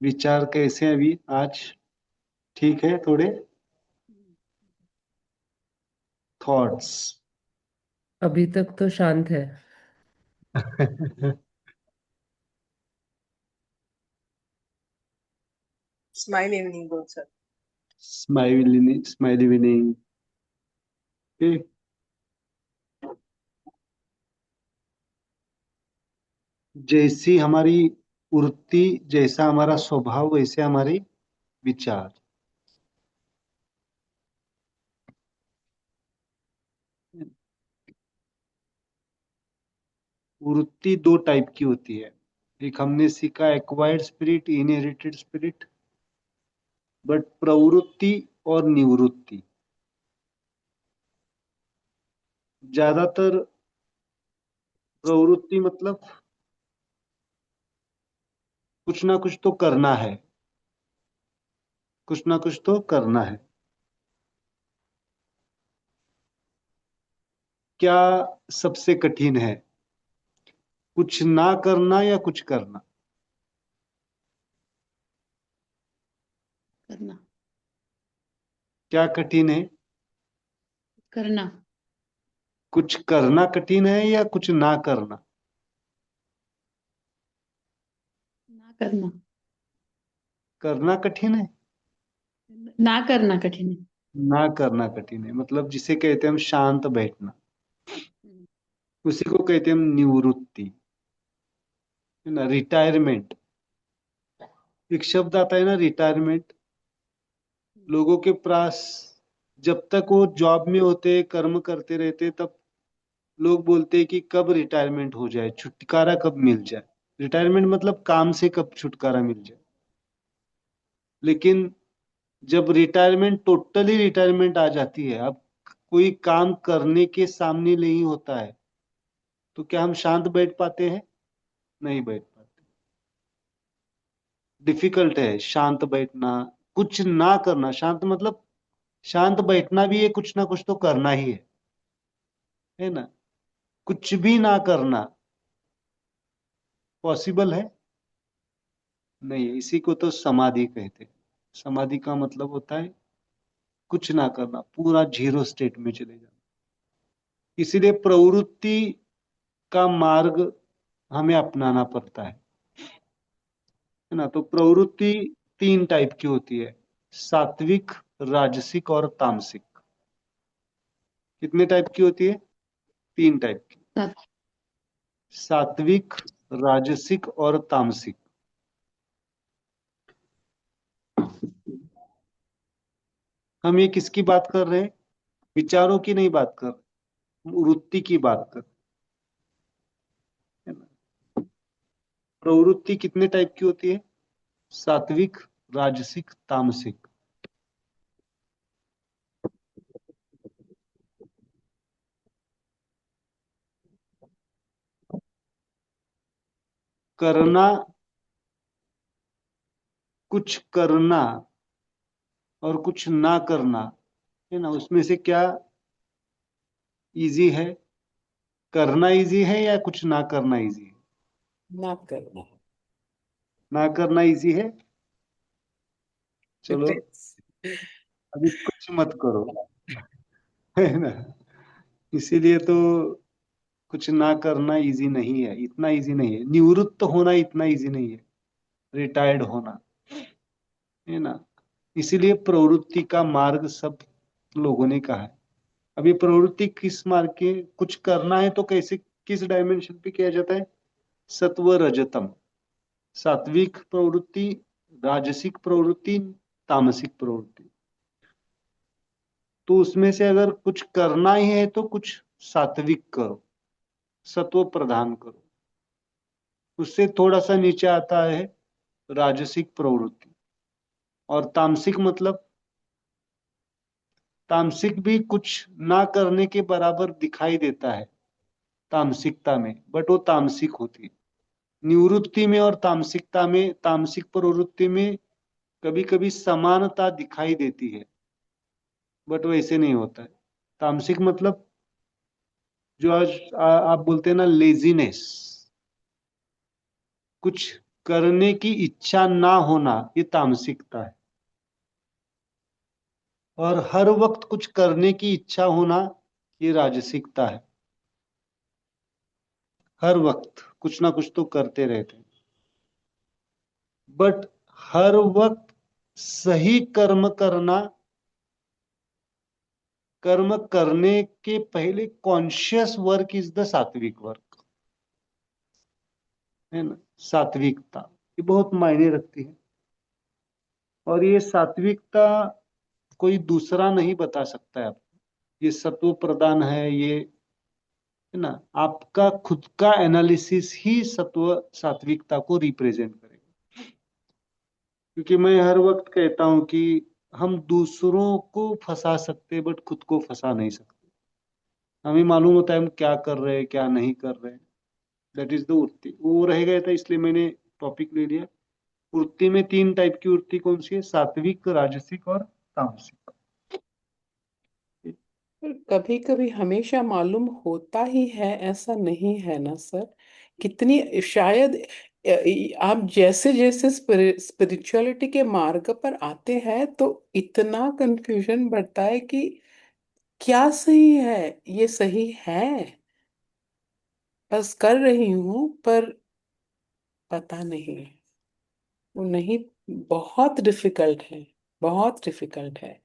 विचार कैसे हैं अभी आज? ठीक है थोड़े? थॉट्स? अभी तक तो शांत है। स्माइल इवनिंग बोल सर। स्माइली स्माइली भी नहीं। जैसी हमारी वृत्ति, जैसा हमारा स्वभाव, वैसे हमारे विचार। वृत्ति दो टाइप की होती है। एक हमने सीखा acquired spirit, inherited spirit. But प्रवृत्ति और निवृत्ति, ज्यादातर प्रवृत्ति मतलब कुछ ना कुछ तो करना है, कुछ ना कुछ तो करना है। क्या सबसे कठिन है, कुछ ना करना या कुछ करना? करना। क्या कठिन है? करना। कुछ करना कठिन है या कुछ ना करना? ना करना। करना कठिन है। ना करना कठिन है। ना करना कठिन है मतलब जिसे कहते हैं हम शांत बैठना, हम्म, उसी को कहते हैं हम निवृत्ति, है ना, रिटायरमेंट। एक शब्द आता है ना, रिटायरमेंट। लोगों के पास जब तक वो जॉब में होते, कर्म करते रहते, तब लोग बोलते हैं कि कब रिटायरमेंट हो जाए, छुटकारा कब मिल जाए। रिटायरमेंट मतलब काम से कब छुटकारा मिल जाए। लेकिन जब रिटायरमेंट, टोटली रिटायरमेंट आ जाती है, अब कोई काम करने के सामने नहीं होता है, तो क्या हम शांत बैठ पाते हैं? नहीं बैठ पाते। डिफिकल्ट है शांत बैठना, कुछ ना करना। शांत मतलब शांत बैठना भी है, कुछ ना कुछ तो करना ही है ना। कुछ भी ना करना पॉसिबल है? नहीं है। इसी को तो समाधि कहते हैं। समाधि का मतलब होता है कुछ ना करना, पूरा जीरो स्टेट में चले जाना। इसीलिए प्रवृत्ति का मार्ग हमें अपनाना पड़ता है ना। तो प्रवृत्ति तीन टाइप की होती है, सात्विक, राजसिक और तामसिक। कितने टाइप की होती है? तीन टाइप की। सात। सात्विक, राजसिक और तामसिक। हम ये किसकी बात कर रहे हैं? विचारों की नहीं बात कर रहे, वृत्ति की बात कर रहे हैं ना। प्रवृत्ति कितने टाइप की होती है? सात्विक, राजसिक, तामसिक। करना, कुछ करना और कुछ ना करना, है ना, उसमें से क्या इजी है? करना इजी है या कुछ ना करना इजी है? ना करना। ना करना इजी है। चलो अभी कुछ मत करो, है ना। इसीलिए तो कुछ ना करना इजी नहीं है, इतना इजी नहीं है। निवृत्त होना इतना इजी नहीं है, रिटायर्ड होना, है ना। इसीलिए प्रवृत्ति का मार्ग सब लोगों ने कहा है। अब ये प्रवृत्ति किस मार्ग के, कुछ करना है तो कैसे, किस डायमेंशन पे किया जाता है? सत्व रजतम। सात्विक प्रवृत्ति, राजसिक प्रवृत्ति, तामसिक प्रवृत्ति। तो उसमें से अगर कुछ करना ही है तो कुछ सात्विक करो, सत्व प्रदान करो। उससे थोड़ा सा नीचे आता है राजसिक प्रवृत्ति। और तामसिक मतलब, तामसिक भी कुछ ना करने के बराबर दिखाई देता है तामसिकता में, बट वो तामसिक होती है। निवृत्ति में और तामसिकता में, तामसिक प्रवृत्ति में कभी कभी समानता दिखाई देती है, बट वैसे नहीं होता है। तामसिक मतलब जो आज आप बोलते हैं ना, लेजीनेस, कुछ करने की इच्छा ना होना ये तामसिकता है, और हर वक्त कुछ करने की इच्छा होना ये राजसिकता है। हर वक्त कुछ ना कुछ तो करते रहते हैं, बट हर वक्त सही कर्म करना, कर्म करने के पहले कॉन्शियस वर्क इज द सात्विक वर्क, है ना। सात्विकता ये बहुत मायने रखती है, और ये सात्विकता कोई दूसरा नहीं बता सकता है आपको। ये सत्व प्रधान है ना। आपका खुद का एनालिसिस ही सत्व सात्विकता को रिप्रेजेंट करेगा। क्योंकि मैं हर वक्त कहता हूं कि हम दूसरों को फंसा सकते बट खुद को फंसा नहीं सकते। हमें मालूम होता है हम क्या कर रहे हैं क्या नहीं कर रहे हैं। दैट इज द वृत्ति। वो रह गया था इसलिए मैंने टॉपिक ले लिया। वृत्ति में 3 टाइप की वृत्ति कौन सी है? सात्विक, राजसिक और तामसिक। कभी कभी हमेशा मालूम होता ही है ऐसा नहीं है ना सर। कितनी शायद आप जैसे जैसे स्पिरिचुअलिटी के मार्ग पर आते हैं तो इतना कंफ्यूजन बढ़ता है कि क्या सही है, ये सही है, बस कर रही हूं पर पता नहीं। वो नहीं, बहुत डिफिकल्ट है, बहुत डिफिकल्ट है।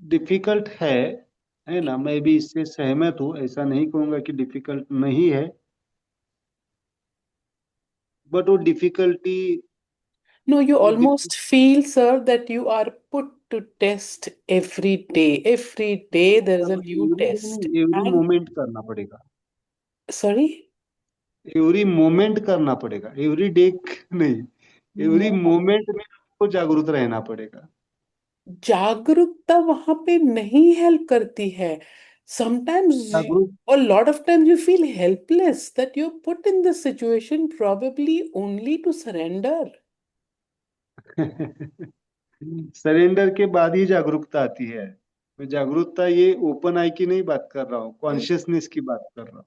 डिफिकल्ट है ना। मैं भी इससे सहमत हूँ, ऐसा नहीं कहूंगा कि डिफिकल्ट नहीं है, बट वो डिफिकल्टी No, you वो almost feel, sir, that you are put to test every day. Every day there is a new test. Every And moment करना पड़ेगा। sorry, एवरी मोमेंट करना पड़ेगा, एवरी डे नहीं। Every mo- moment में आपको जागरूक रहना पड़ेगा। जागरूकता वहां पे नहीं हेल्प करती है। Sometimes, जागरूक a lot of times you feel helpless that you're put in this situation probably only to surrender. Surrender के बाद ही जागरूकता आती है। मैं जागरूकता ये ओपन आई की नहीं बात कर रहा हूँ, कॉन्शियसनेस की बात कर रहा हूँ,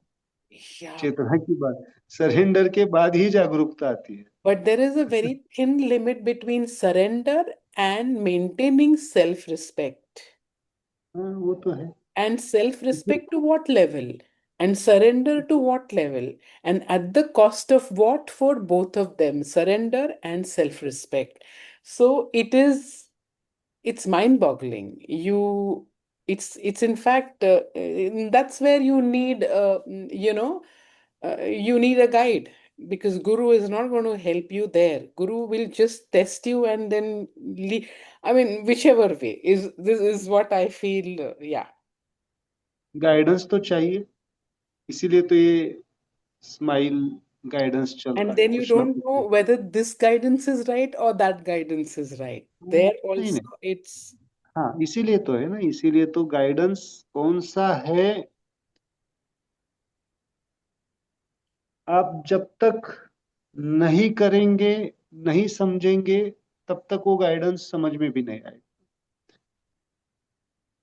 Yeah. चेतना की बात। सरेंडर के बाद ही जागरूकता आती है। But there is a very thin limit between surrender and maintaining self-respect. हाँ वो तो है। And self-respect to what level? And surrender to what level? And at the cost of what for both of them? Surrender and self-respect. So it's mind-boggling. It's in fact, that's where you need, you need a guide, because Guru is not going to help you there. Guru will just test you and then I mean, whichever way is this is what I feel. Yeah. Guidance तो चाहिए, इसीलिए तो ये smile guidance चल रहा And है then you कुछ ना don't कुछ। know whether this guidance is right or that guidance is right. There नहीं also नहीं, it's हाँ इसीलिए तो है ना, इसीलिए तो गाइडेंस कौन सा है। आप जब तक नहीं करेंगे, नहीं समझेंगे, तब तक वो गाइडेंस समझ में भी नहीं आएगा,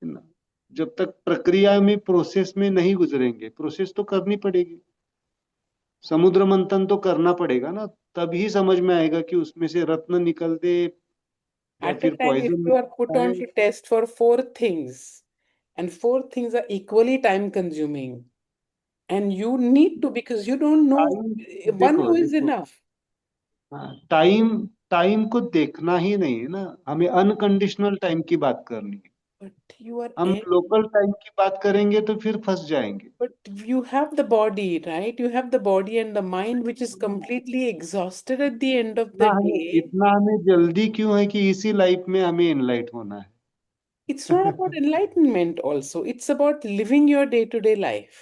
है ना। जब तक प्रक्रिया में, प्रोसेस में नहीं गुजरेंगे, प्रोसेस तो करनी पड़ेगी। समुद्र मंथन तो करना पड़ेगा ना, तभी समझ में आएगा कि उसमें से रत्न निकलते या at a फिर time if poison you are put निकलता on है। to test for four things, and four things are equally time consuming, and you need to, because you don't know, time, one देखो go is देखो, enough. हाँ time, time को देखना ही नहीं है ना, हमें अनकंडीशनल टाइम की बात करनी है। But you are हम in, लोकल टाइम की बात करेंगे तो फिर फंस जाएंगे। but you have the body, right? You have the body and the mind which is completely exhausted at the end of the day. इतना हमें जल्दी क्यों है कि इसी लाइफ में हमें एनलाइट होना It's not about enlightenment also. It's about living your day-to-day life.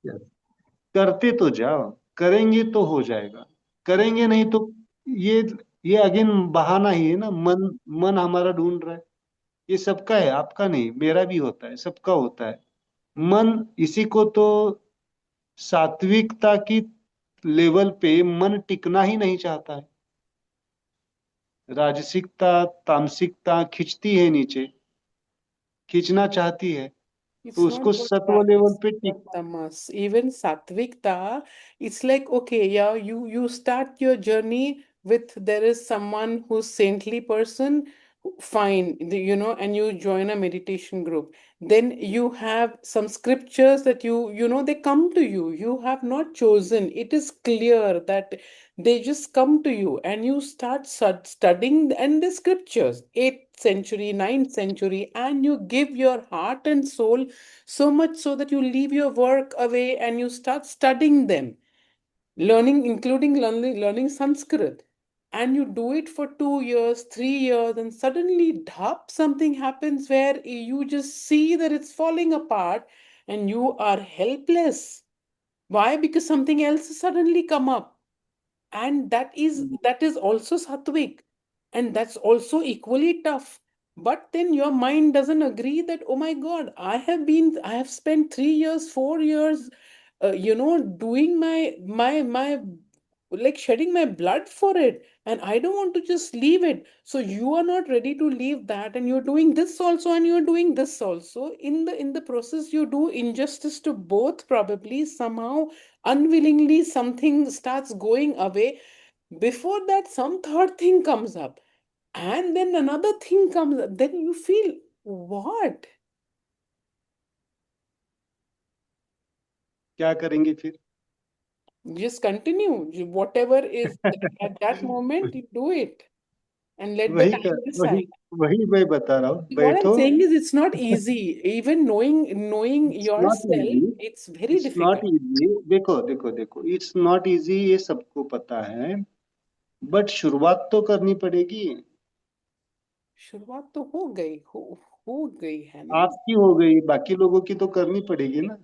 है। करते तो जाओ, करेंगे तो हो जाएगा, करेंगे नहीं तो ये ये अगेन बहाना ही है ना। मन, मन हमारा ढूंढ रहा है। ये सबका है, आपका नहीं, मेरा भी होता है, सबका होता है। मन, इसी को तो सात्विकता की लेवल पे मन टिकना ही नहीं चाहता है। राजसिकता, तामसिकता खींचती है नीचे, खींचना चाहती है, It's तो not उसको about सत्व लेवल rajas पे or tick. tamas. Even satvikta, it's like, okay, yeah, you start your journey with there is someone who's saintly person, fine, and you join a meditation group. Then you have some scriptures that they come to you. You have not chosen. It is clear that they just come to you, and you start studying and the scriptures, 8th century, 9th century, and you give your heart and soul so much so that you leave your work away and you start studying them, learning Sanskrit. And you do it for 2 years, 3 years, and suddenly, dhap, something happens where you just see that it's falling apart and you are helpless. Why? Because something else has suddenly come up, and that is also sattvic, and that's also equally tough. But then your mind doesn't agree that, oh my god, I have spent 3 years, 4 years, doing my like shedding my blood for it, and I don't want to just leave it. So you are not ready to leave that, and you're doing this also, and you're doing this also. In the process, you do injustice to both. Probably somehow unwillingly something starts going away. Before that, some third thing comes up, and then another thing comes up. Then you feel, what? क्या करेंगे फिर? Just continue. Whatever is at that moment, you do it and let the वही कर, time वही decide. वही मैं बता रहा हूँ, What I'm बैठो. saying is, it's not easy. Even knowing it's not yourself, easy. it's very it's not difficult. Easy. देखो देखो देखो, इट्स नॉट इजी, ये सबको पता है, बट शुरुआत तो करनी पड़ेगी. शुरुआत तो हो गई है ना. आपकी हो गई, बाकी लोगों की तो करनी पड़ेगी ना.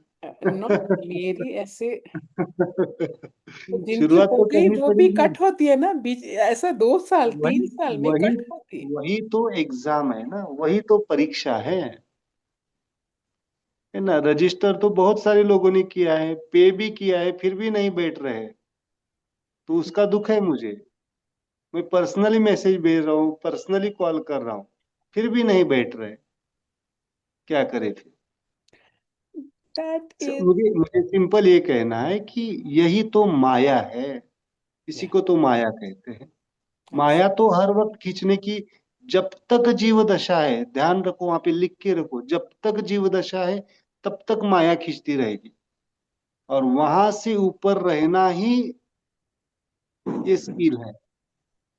नॉट मेरी ऐसे. जिनकी शुरुआत हो तो गई करनी वो भी पड़ेगी. कट होती है ना, बीच ऐसा 2 साल वही 3 साल में वही कट होती है. वही तो एग्जाम है ना, वही तो परीक्षा है ना. रजिस्टर तो बहुत सारे लोगों ने किया है, पे भी किया है, फिर भी नहीं बैठ रहे. तो उसका दुख है मुझे. मैं पर्सनली मैसेज भेज रहा हूँ, पर्सनली कॉल कर रहा हूँ, फिर भी नहीं बैठ रहे. क्या करे फिर? That is. मुझे मुझे सिंपल ये कहना है कि यही तो माया है. इसी Yeah, को तो माया कहते हैं. abs- माया तो हर वक्त खींचने की. जब तक जीव दशा है, ध्यान रखो, वहां पे लिख के रखो, जब तक जीव दशा है तब तक माया खींचती रहेगी. और वहां से ऊपर रहना ही ये स्किल है.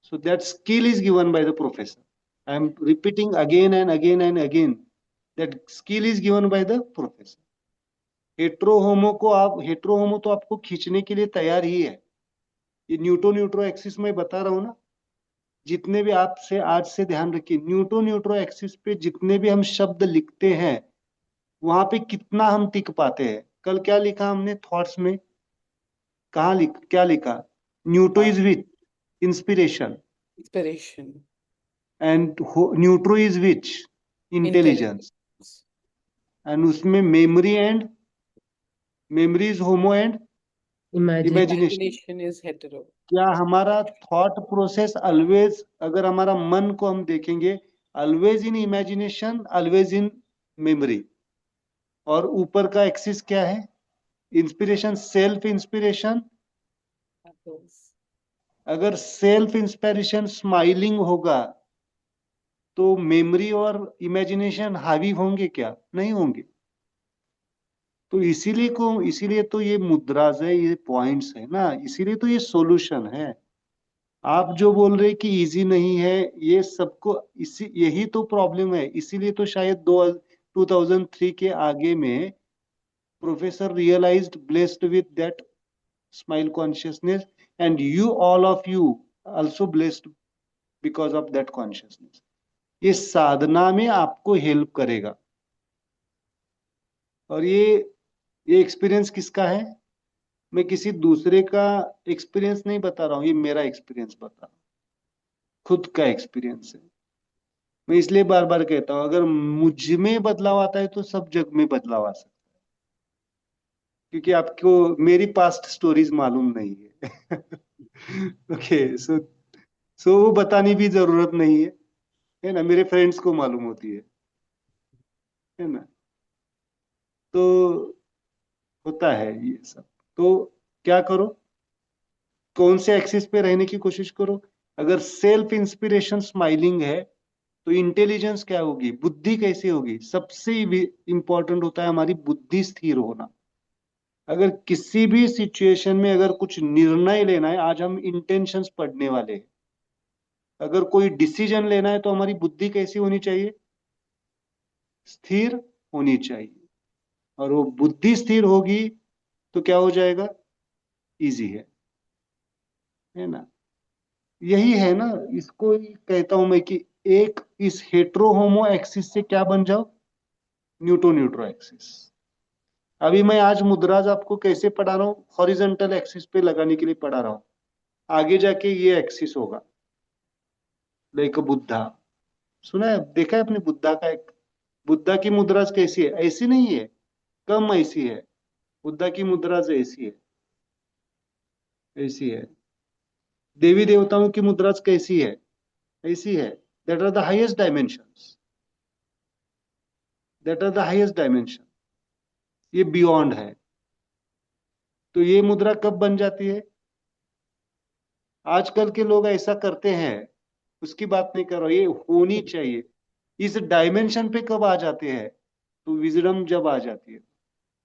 So that skill is given by the professor. I am repeating again and again and again, that skill is given by the professor. Hetero homo तो आपको खींचने के लिए तैयार ही है. ये न्यूटो न्यूट्रो एक्सिस में बता रहा हूं ना. जितने भी आपसे आज से ध्यान रखिए, न्यूटो न्यूट्रो एक्सिस पे जितने भी हम शब्द लिखते हैं, वहां पे कितना हम टिक पाते हैं. कल क्या लिखा हमने थॉट्स में? क्या लिखा? Neuto is which? Inspiration. inspiration, and neutro is which? Intelligence. intelligence. And उसमें memory is homo and Imagine. Imagination. Imagination is hetero. क्या हमारा थॉट प्रोसेस ऑलवेज, अगर हमारा मन को हम देखेंगे, always in imagination, always in memory. और ऊपर का एक्सिस क्या है? Inspiration, self inspiration. Others. अगर सेल्फ इंस्पिरेशन स्माइलिंग होगा तो मेमोरी और इमेजिनेशन हावी होंगे क्या? नहीं होंगे. तो इसीलिए तो ये मुद्राज है, ये पॉइंट्स है ना, इसीलिए तो ये सॉल्यूशन है. आप जो बोल रहे कि इजी नहीं है, ये सबको यही तो प्रॉब्लम है. इसीलिए तो शायद 2003 के आगे में professor realized, blessed with that smile consciousness, and you, all of you, also blessed because of that consciousness. ये साधना में आपको हेल्प करेगा. और ये एक्सपीरियंस किसका है? मैं किसी दूसरे का एक्सपीरियंस नहीं बता रहा हूँ, ये मेरा एक्सपीरियंस बता रहा हूँ. खुद का एक्सपीरियंस है. मैं इसलिए बार बार कहता हूँ, अगर मुझ में बदलाव आता है तो सब जग में बदलाव आ सकता है. क्योंकि आपको मेरी पास्ट स्टोरीज मालूम नहीं है. ओके. सो वो बताने भी जरूरत नहीं है ना. मेरे फ्रेंड्स को मालूम होती है ना. तो होता है ये सब. तो क्या करो? कौन से एक्सिस पे रहने की कोशिश करो। अगर सेल्फ इंस्पिरेशन स्माइलिंग है तो इंटेलिजेंस क्या होगी, बुद्धि कैसी होगी, सबसे इंपॉर्टेंट होता है हमारी बुद्धि स्थिर होना। अगर किसी भी सिचुएशन में अगर कुछ निर्णय लेना है, आज हम इंटेंशंस पढ़ने वाले हैं, अगर कोई डिसीजन लेना है तो हमारी बुद्धि कैसी होनी चाहिए, स्थिर होनी चाहिए। और वो बुद्धि स्थिर होगी तो क्या हो जाएगा, इजी है ना। यही है ना, इसको ही कहता हूं मैं कि एक इस हेट्रो होमो एक्सिस से क्या बन जाओ, न्यूटो न्यूट्रो एक्सिस। अभी मैं आज मुद्राज आपको कैसे पढ़ा रहा हूँ, हॉरिजेंटल एक्सिस पे लगाने के लिए पढ़ा रहा हूँ। आगे जाके ये एक्सिस होगा, लाइक बुद्धा। सुना है, देखा है अपने बुद्धा का एक, बुद्धा की मुद्राज कैसी है, ऐसी नहीं है, कम ऐसी है। बुद्धा की मुद्राज ऐसी है, ऐसी है। देवी देवताओं की मुद्राज कैसी है, ऐसी है। That are the highest dimensions, that are the highest dimension, ये बियॉन्ड है। तो ये मुद्रा कब बन जाती है, आजकल के लोग ऐसा करते हैं, उसकी बात नहीं कर रहा, ये होनी चाहिए। इस डायमेंशन पे कब आ जाते हैं, तो विजडम जब आ जाती है।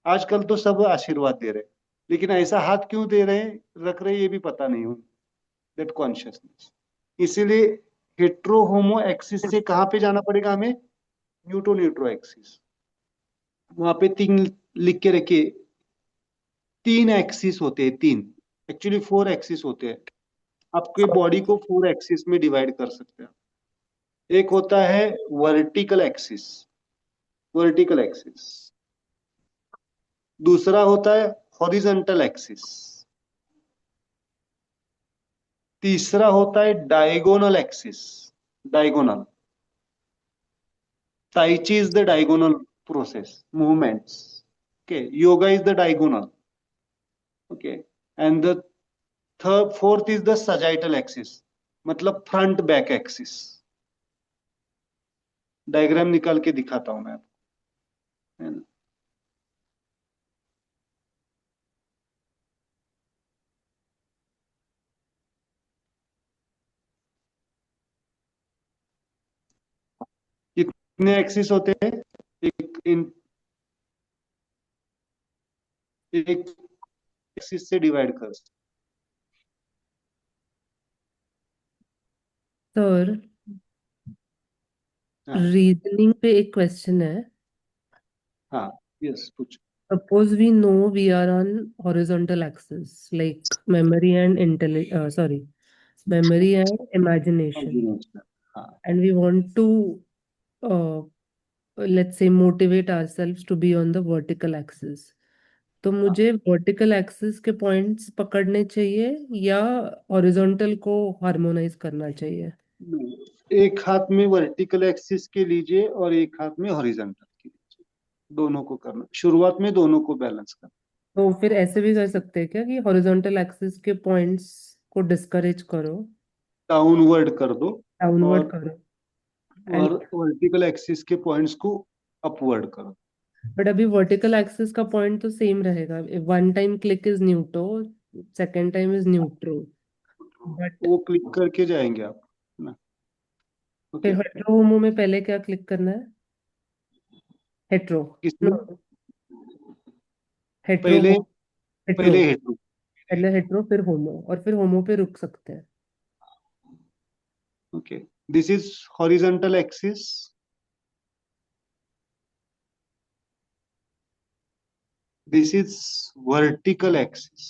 आजकल तो सब आशीर्वाद दे रहे हैं, लेकिन ऐसा हाथ क्यों दे रहे हैं, रख रहे हैं, ये भी पता नहीं हो, दैट कॉन्शियसनेस। इसीलिए हेट्रो होमो एक्सिस से कहां पे जाना पड़ेगा हमें, न्यूटो न्यूट्रो एक्सिस। वहां पे तीन लिख के रखिए, तीन एक्सिस होते हैं, तीन, एक्चुअली फोर एक्सिस होते हैं। आपके बॉडी को फोर एक्सिस में डिवाइड कर सकते हैं। एक होता है वर्टिकल एक्सिस, वर्टिकल एक्सिस। दूसरा होता है हॉरिजॉन्टल एक्सिस। तीसरा होता है diagonal axis, diagonal. Tai Chi is the diagonal process, movements. Okay, yoga is the diagonal. Okay, and the fourth is the sagittal axis, मतलब फ्रंट बैक एक्सिस। डायग्राम निकाल के दिखाता हूं मैं आपको, है ना। कितने एक्सिस होते हैं, एक इन एक एक्सिस से डिवाइड कर। सर, हाँ रीजनिंग पे एक क्वेश्चन है। हाँ, यस पूछ। Suppose we know we are on horizontal axis, like memory and imagination, हाँ, and we want to, uh, let's say, motivate ourselves to be on the vertical axis. तो हाँ। मुझे वर्टिकल एक्सिस के points पकड़ने चाहिए या horizontal को harmonise करना चाहिए? एक हाथ में वर्टिकल एक्सिस के लीजिए और एक हाथ में हॉरिजॉन्टल के लीजिए, दोनों को करना, शुरुआत में दोनों को बैलेंस करना। तो फिर ऐसे भी कर सकते हैं क्या कि हॉरिजॉन्टल एक्सिस के पॉइंट्स को डिस्करेज करो, डाउनवर्ड कर दो, डाउनवर्ड और करो, और एंड वर्टिकल एक्सिस के पॉइंट्स को अपवर्ड करो। बट अभी वर्टिकल एक्सिस का पॉइंट तो सेम रहेगा। One time click is neuto, second time is neutro, but वो क्लिक करके जाएंगे आप, है ना। फिर ओके, हेट्रो होमो में पहले क्या क्लिक करना है? हेट्रो, नो, किसमें, हेट्रो पहले, हेट्रो, पहले हेट्रो। पहले हेट्रो फिर होमो, और फिर होमो पे रुक सकते हैं। Okay, this is horizontal axis, this is vertical axis,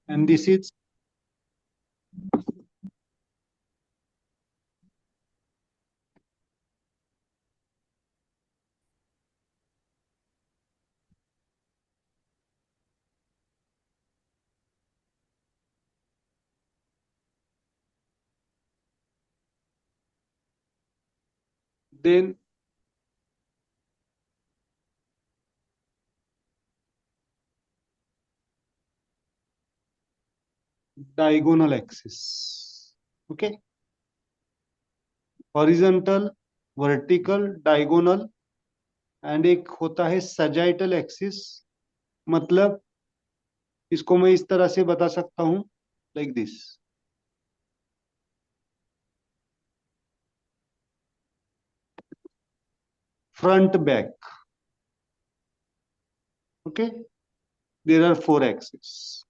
and this is, then diagonal axis. Okay, horizontal, vertical, diagonal, and एक होता है सजाइटल एक्सिस, मतलब इसको मैं इस तरह से बता सकता हूं, like this. Front back, okay, there are 4 axis.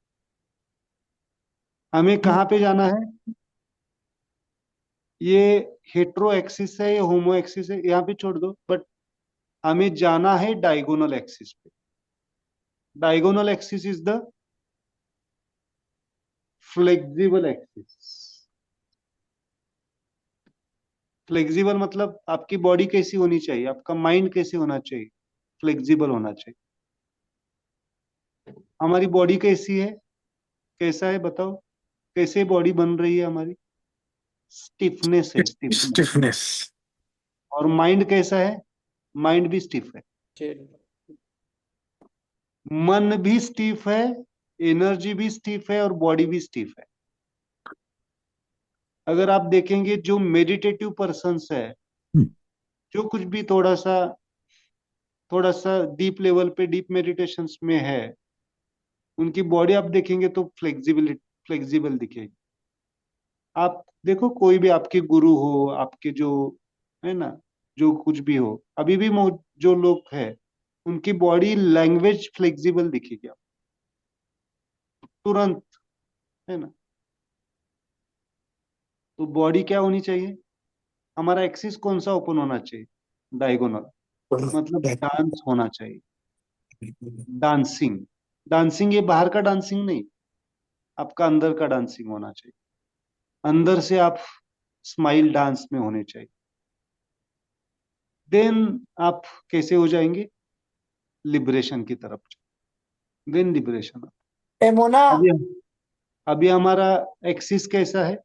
हमें कहाँ पे जाना है? ये हेट्रो एक्सिस है, ये होमो एक्सिस है, यहाँ पे छोड़ दो, बट हमें जाना है डायगोनल एक्सिस पे। Diagonal axis is the flexible axis. Flexible मतलब आपकी बॉडी कैसी होनी चाहिए, आपका माइंड कैसे होना चाहिए? फ्लेक्सिबल होना चाहिए। हमारी बॉडी कैसी है, कैसा है बताओ? कैसे बॉडी बन रही है हमारी? स्टिफनेस है, स्टिफनेस। Stiffness. और माइंड कैसा है? माइंड भी स्टिफ है, Chill. मन भी स्टिफ है, एनर्जी भी स्टिफ है, और बॉडी भी स्टिफ है। अगर आप देखेंगे जो मेडिटेटिव पर्सन्स है, जो कुछ भी थोड़ा सा डीप लेवल पे, डीप मेडिटेशंस में है, उनकी बॉडी आप देखेंगे तो फ्लेक्सिबल दिखेगी। आप देखो, कोई भी आपके गुरु हो, आपके जो है ना, जो कुछ भी हो, अभी भी जो लोग है, उनकी बॉडी लैंग्वेज फ्लेक्सिबल दिखेगी आपको तुरंत, है ना। तो बॉडी क्या होनी चाहिए? हमारा एक्सिस कौन सा ओपन होना चाहिए? डायगोनल, मतलब डांस होना चाहिए। डांसिंग, डांसिंग ये बाहर का डांसिंग नहीं, आपका अंदर का डांसिंग होना चाहिए। अंदर से आप स्माइल डांस में होने चाहिए। देन आप कैसे हो जाएंगे? लिबरेशन की तरफ। Then liberation. Emona. अभी अभी हमारा एक्सिस कैसा है?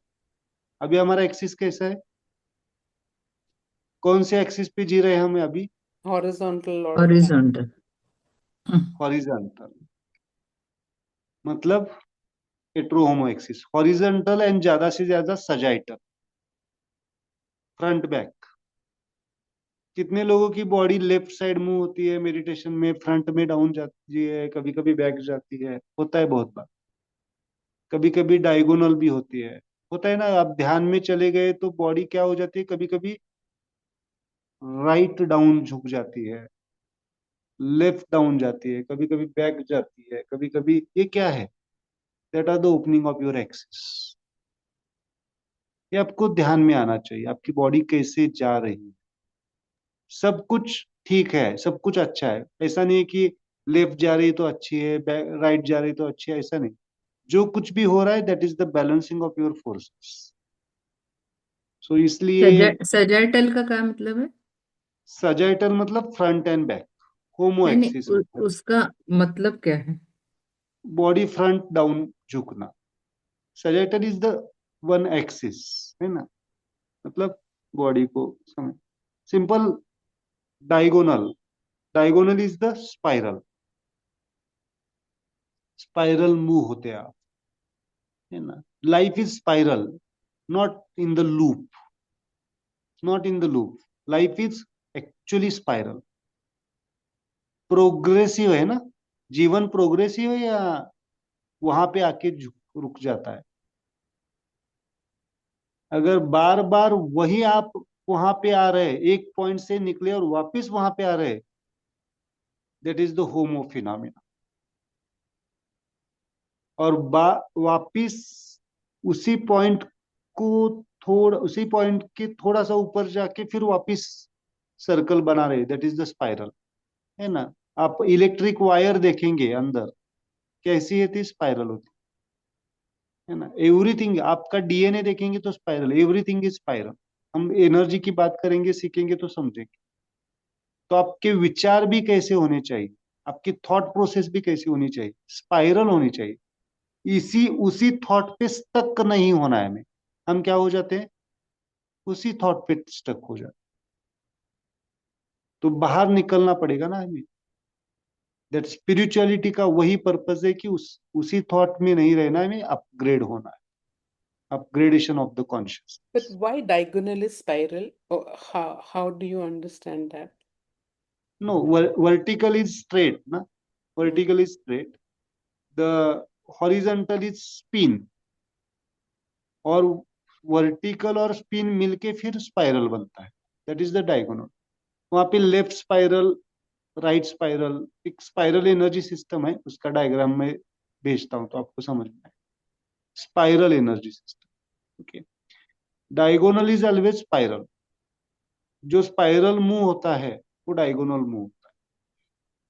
अभी हमारा एक्सिस कैसा है? कौन से एक्सिस पे जी रहे हैं हमें अभी? Horizontal or Horizontal. हॉरिजॉन्टल, मतलब हेटेरोहोमो एक्सिस। हॉरिजॉन्टल एंड ज्यादा से ज्यादा सजाइटल, फ्रंट बैक। कितने लोगों की बॉडी लेफ्ट साइड मूव होती है मेडिटेशन में, फ्रंट में डाउन जाती है, कभी कभी बैक जाती है, होता है बहुत बार। कभी कभी डायगोनल भी होती है, होता है ना। आप ध्यान में चले गए तो बॉडी क्या हो जाती है, कभी कभी राइट डाउन झुक जाती है, लेफ्ट डाउन जाती है, कभी कभी बैक जाती है, कभी कभी। ये क्या है? That are the opening of your axis. ये आपको ध्यान में आना चाहिए, आपकी बॉडी कैसे जा रही है। सब कुछ ठीक है, सब कुछ अच्छा है, ऐसा नहीं है कि लेफ्ट जा रही तो अच्छी है, राइट जा रही तो अच्छी है, ऐसा नहीं। जो कुछ भी हो रहा है, that is the balancing of your forces. So इसलिए सजाइटल का क्या मतलब है? सजाइटल मतलब फ्रंट एंड बैक, होमो नहीं नहीं, एक्सिस मतलब उसका मतलब क्या है? बॉडी फ्रंट डाउन झुकना। Sagittal is the one axis, है ना, मतलब बॉडी को समझ। Simple. Diagonal, diagonal is the spiral, spiral move होते हैं आप, है ना। Life is spiral, not in the loop, not in the loop. Life is actually spiral, progressive है ना। जीवन प्रोग्रेसिव है या वहां पे आके रुक जाता है? अगर बार बार वही आप वहां पे आ रहे, एक पॉइंट से निकले और वापस वहां पे आ रहे, that is the homo phenomena. और वापिस उसी पॉइंट को, उसी पॉइंट के थोड़ा सा ऊपर जाके फिर वापिस सर्कल बना रहे, दैट इज द स्पाइरल, है ना। आप इलेक्ट्रिक वायर देखेंगे अंदर, कैसी होती? स्पाइरल होती है ना। एवरीथिंग, आपका डीएनए देखेंगे तो स्पाइरल, एवरीथिंग इज स्पाइरल। हम एनर्जी की बात करेंगे, सीखेंगे तो समझेंगे। तो आपके विचार भी कैसे होने चाहिए, आपकी थॉट प्रोसेस भी कैसी होनी चाहिए? स्पाइरल होनी चाहिए। इसी उसी थॉट पे स्टक नहीं होना है हमें। हम क्या हो जाते हैं? उसी थॉट पे स्टक हो जाते। तो बाहर निकलना पड़ेगा ना हमें। दैट स्पिरिचुअलिटी का वही पर्पस है कि उसी थॉट में नहीं रहना है, हमें अपग्रेड होना है, upgradation of the But consciousness. why diagonal is spiral? Oh, how do you understand that? No, vertical is straight ना, vertical is straight, the horizontal is spin, और वर्टिकल और स्पिन मिलके फिर स्पाइरल बनता है, दैट इज द डायगोनल। वहां पे left spiral, right spiral, एक स्पाइरल एनर्जी सिस्टम है, उसका डायग्राम में भेजता हूं तो आपको समझ में आए। Spiral energy system, okay. Diagonal is always spiral, जो स्पाइरल मूव होता है वो डायगोनल मूव होता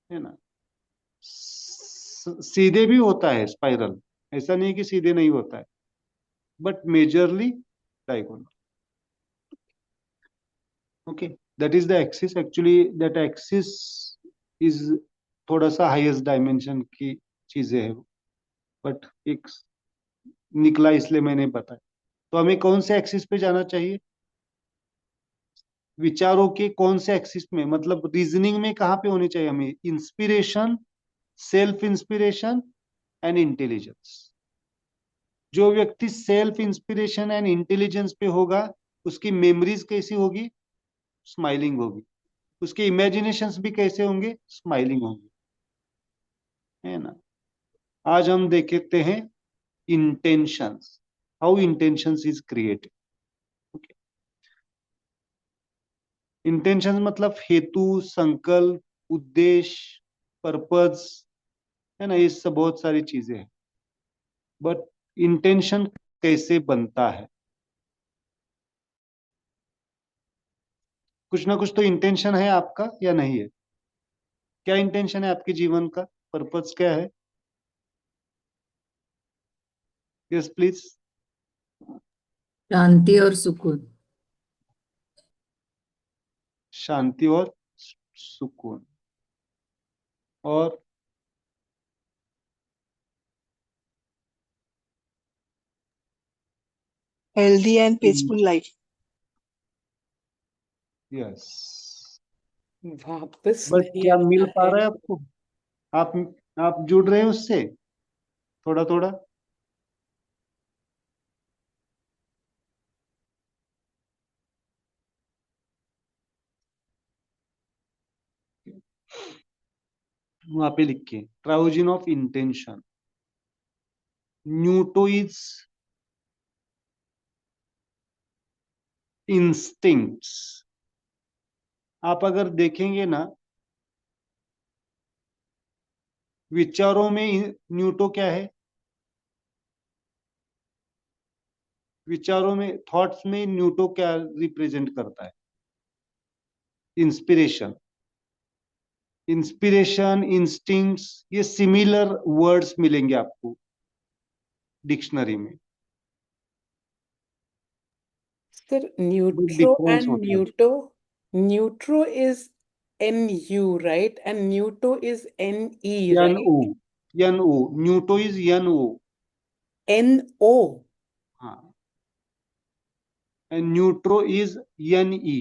है ना। सीधे भी होता है स्पाइरल, ऐसा नहीं कि सीधे नहीं होता है, but majorly diagonal, okay. That is the axis, actually that axis is थोड़ा सा हाईएस्ट डायमेंशन की चीजें है, बट एक निकला इसलिए मैंने बताया। तो हमें कौन से एक्सिस पे जाना चाहिए, विचारों के कौन से एक्सिस में, मतलब रीजनिंग में कहाँ पे होनी चाहिए हमें, inspiration, self inspiration and intelligence. जो व्यक्ति सेल्फ इंस्पिरेशन एंड इंटेलिजेंस पे होगा, उसकी मेमोरीज कैसी होगी, स्माइलिंग होगी, उसके इमेजिनेशंस भी कैसे होंगे, स्माइलिंग होंगे, है ना। आज हम देखते हैं intentions, how intentions is created, okay. Intentions मतलब हेतु, संकल्प, उद्देश्य, पर्पज, है ना, ये सब बहुत सारी चीजें हैं। बट इंटेंशन कैसे बनता है, कुछ ना कुछ तो इंटेंशन है आपका या नहीं है। क्या इंटेंशन है आपके जीवन का, पर्पज क्या है, यस प्लीज। शांति और सुकून। शांति और सुकून, और healthy and peaceful life. Yes. वापस बट नहीं क्या मिल आता पा है। रहा है आपको, आप जुड़ रहे हैं उससे थोड़ा थोड़ा। वहां पे लिखिए ट्रायोजिन ऑफ इंटेंशन, न्यूटो इज इंस्टिंक्ट्स। आप अगर देखेंगे ना, विचारों में न्यूटो क्या है, विचारों में, थॉट्स में न्यूटो क्या रिप्रेजेंट करता है, इंस्पिरेशन। इंस्पिरेशन, इंस्टिंक्ट्स, ये सिमिलर वर्ड्स मिलेंगे आपको डिक्शनरी में, Sir, but neutro difference and होता है। neutro is NU, right? And neutro is NE, N right? O, N O, neuto is N O, NO. हाँ, and neutro is N E.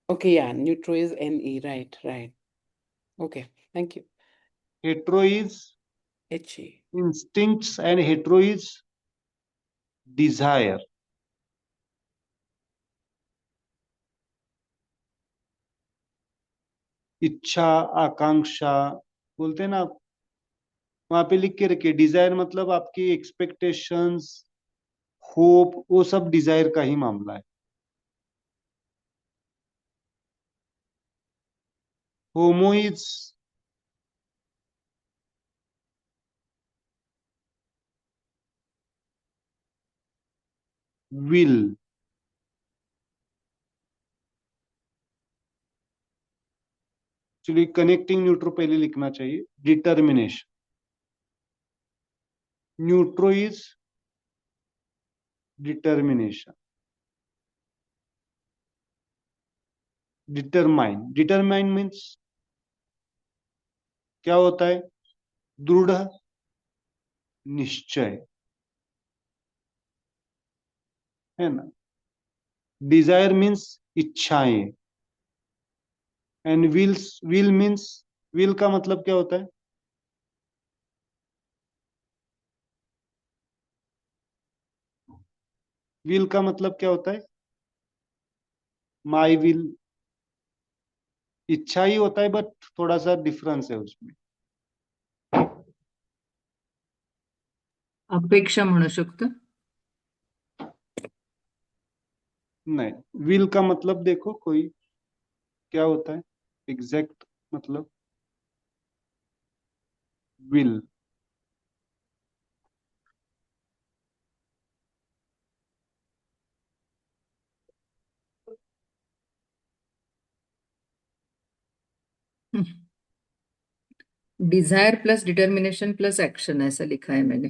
Okay, yeah, neutro is NE, right, right. Okay, thank you. Hetero is HE. Instincts and hetero is desire. इच्छा, आकांक्षा बोलते हैं ना आप, वहां पे लिख के रखिए। डिजायर मतलब आपकी एक्सपेक्टेशंस, होप, वो सब डिजायर का ही मामला है। Homo is will. Actually connecting neutro पहले लिखना चाहिए, determination. Neutro is determination. Determine, determine means क्या होता है, दृढ़ निश्चय, है ना। डिजायर मीन्स इच्छाएं, एंड विल मीन्स, विल का मतलब क्या होता है, विल का मतलब क्या होता है, माई विल, इच्छा ही होता है, बट थोड़ा सा डिफरेंस है उसमें। अपेक्षा म्हणू शकतो. नहीं, विल का मतलब देखो कोई क्या होता है, एग्जैक्ट मतलब will. Desire plus determination plus action ऐसा लिखा है मैंने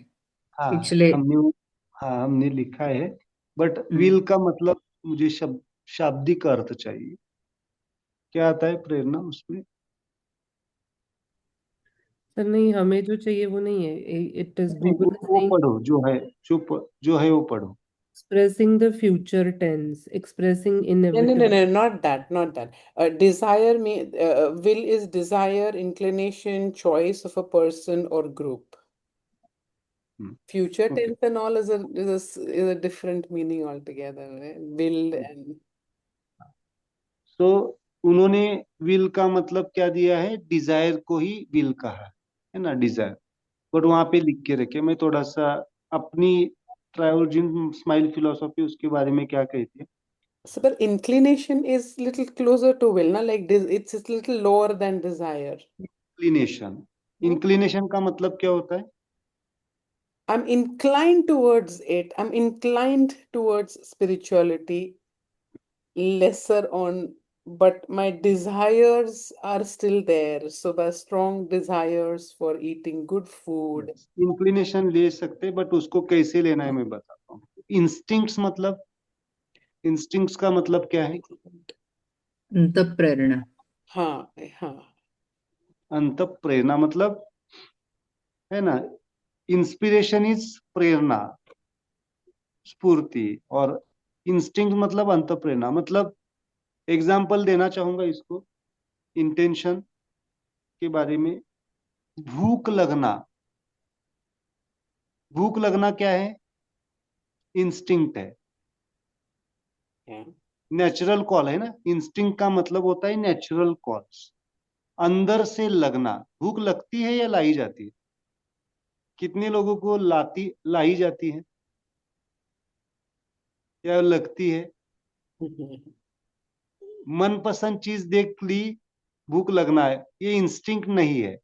हाँ पिछले. हमने लिखा है, बट विल का मतलब मुझे शाब्दिक अर्थ चाहिए. क्या आता है प्रेरणा उसमें? सर नहीं, हमें जो चाहिए वो नहीं है. इट इज वी वो, वर वो सेइंग पढ़ो जो है, जो है वो पढ़ो. expressing the future tense, expressing No, inevitable. not that, not that. Desire will is desire, inclination, choice of a person or group. Future Okay. tense and all is a different meaning altogether. Will and तो उन्होंने will का मतलब क्या दिया है, Dzire को he will कहा है ना, डिजायर. बट वहां पे लिख के रखे. मैं थोड़ा सा अपनी ट्रायोलजिन स्माइल फिलोसॉफी उसके बारे में क्या कहती है. so, but inclination is little closer to will, na? Like it's a little lower than desire. Inclination का मतलब क्या होता है? I'm inclined towards it. I'm inclined towards spirituality, lesser on, but my desires are still there. So, by strong desires for eating good food. Inclination ले सकते, but उसको कैसे लेना है मैं बताता हूँ. इंस्टिंक्ट्स मतलब, इंस्टिंक्ट्स का मतलब क्या है? अंतःप्रेरणा. हाँ, हाँ. अंत प्रेरणा मतलब है ना, इंस्पिरेशन इज प्रेरणा, स्फूर्ति. और इंस्टिंक्ट मतलब अंत प्रेरणा. मतलब एग्जाम्पल देना चाहूंगा इसको इंटेंशन के बारे में. भूख लगना, भूख लगना क्या है? इंस्टिंक्ट है, Yeah. नेचुरल कॉल है ना. इंस्टिंक्ट का मतलब होता है नेचुरल कॉल्स, अंदर से लगना. भूख लगती है या लाई जाती है? कितने लोगों को लाई जाती है या लगती है? मनपसंद चीज देख ली, भूख लगना है. ये इंस्टिंक्ट नहीं है,